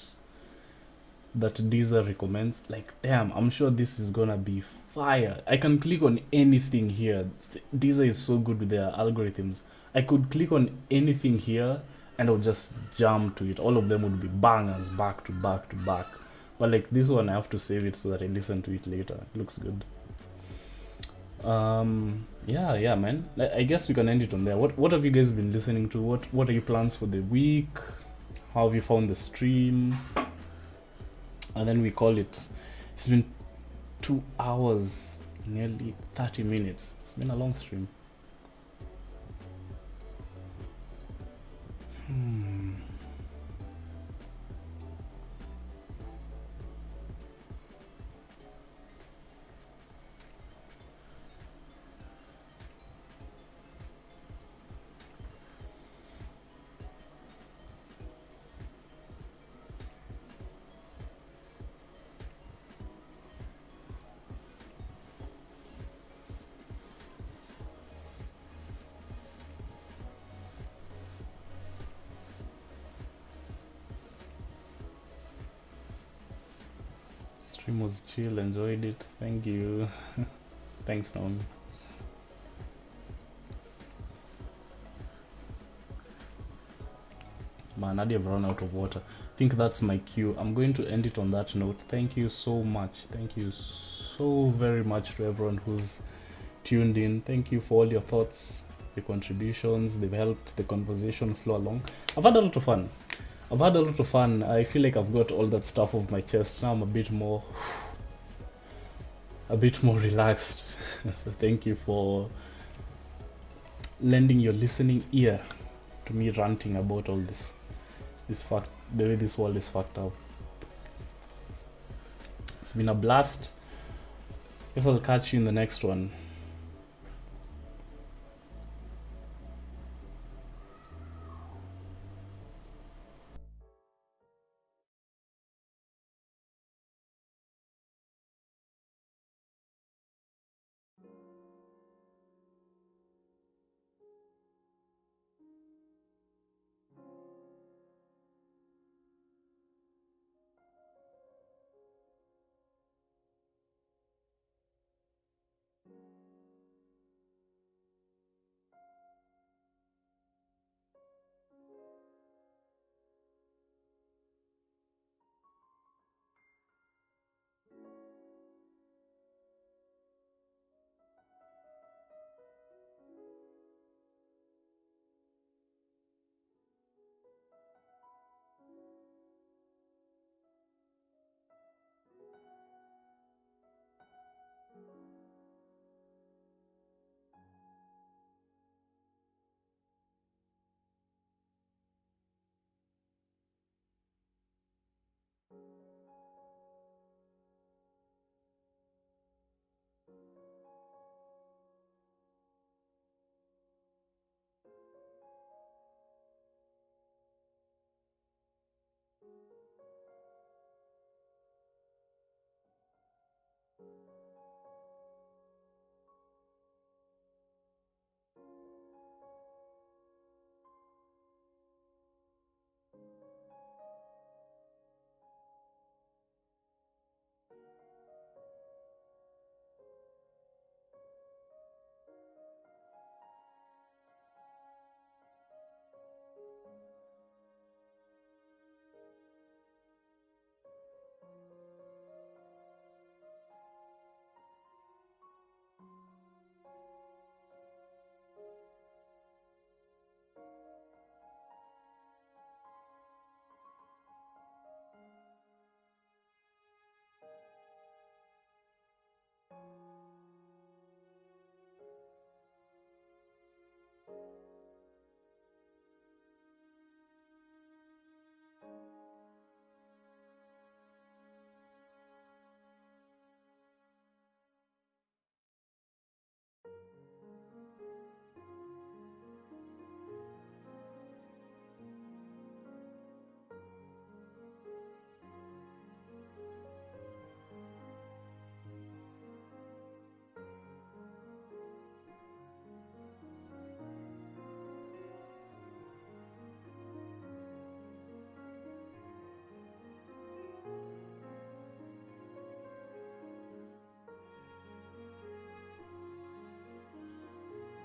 Speaker 1: Deezer recommends. Like, damn, I'm sure this is gonna be fire. I can click on anything here. Deezer is so good with their algorithms. I could click on anything here and I would just jump to it. All of them would be bangers back to back to back. But like this one, I have to save it so that I listen to it later. It looks good. Yeah, man. I guess we can end it on there. What have you guys been listening to? What are your plans for the week? How have you found the stream? And then we call it. It's been 2 hours, nearly 30 minutes. It's been a long stream. Stream was chill, enjoyed it. Thank you. Thanks, Naomi. Man, I've run out of water. I think that's my cue. I'm going to end it on that note. Thank you so much. Thank you so very much to everyone who's tuned in. Thank you for all your thoughts, your contributions. They've helped the conversation flow along. I've had a lot of fun. I feel like I've got all that stuff off my chest. Now I'm a bit more relaxed. So thank you for lending your listening ear to me ranting about all this fact, the way this world is fucked up. It's been a blast. Guess I'll catch you in the next one.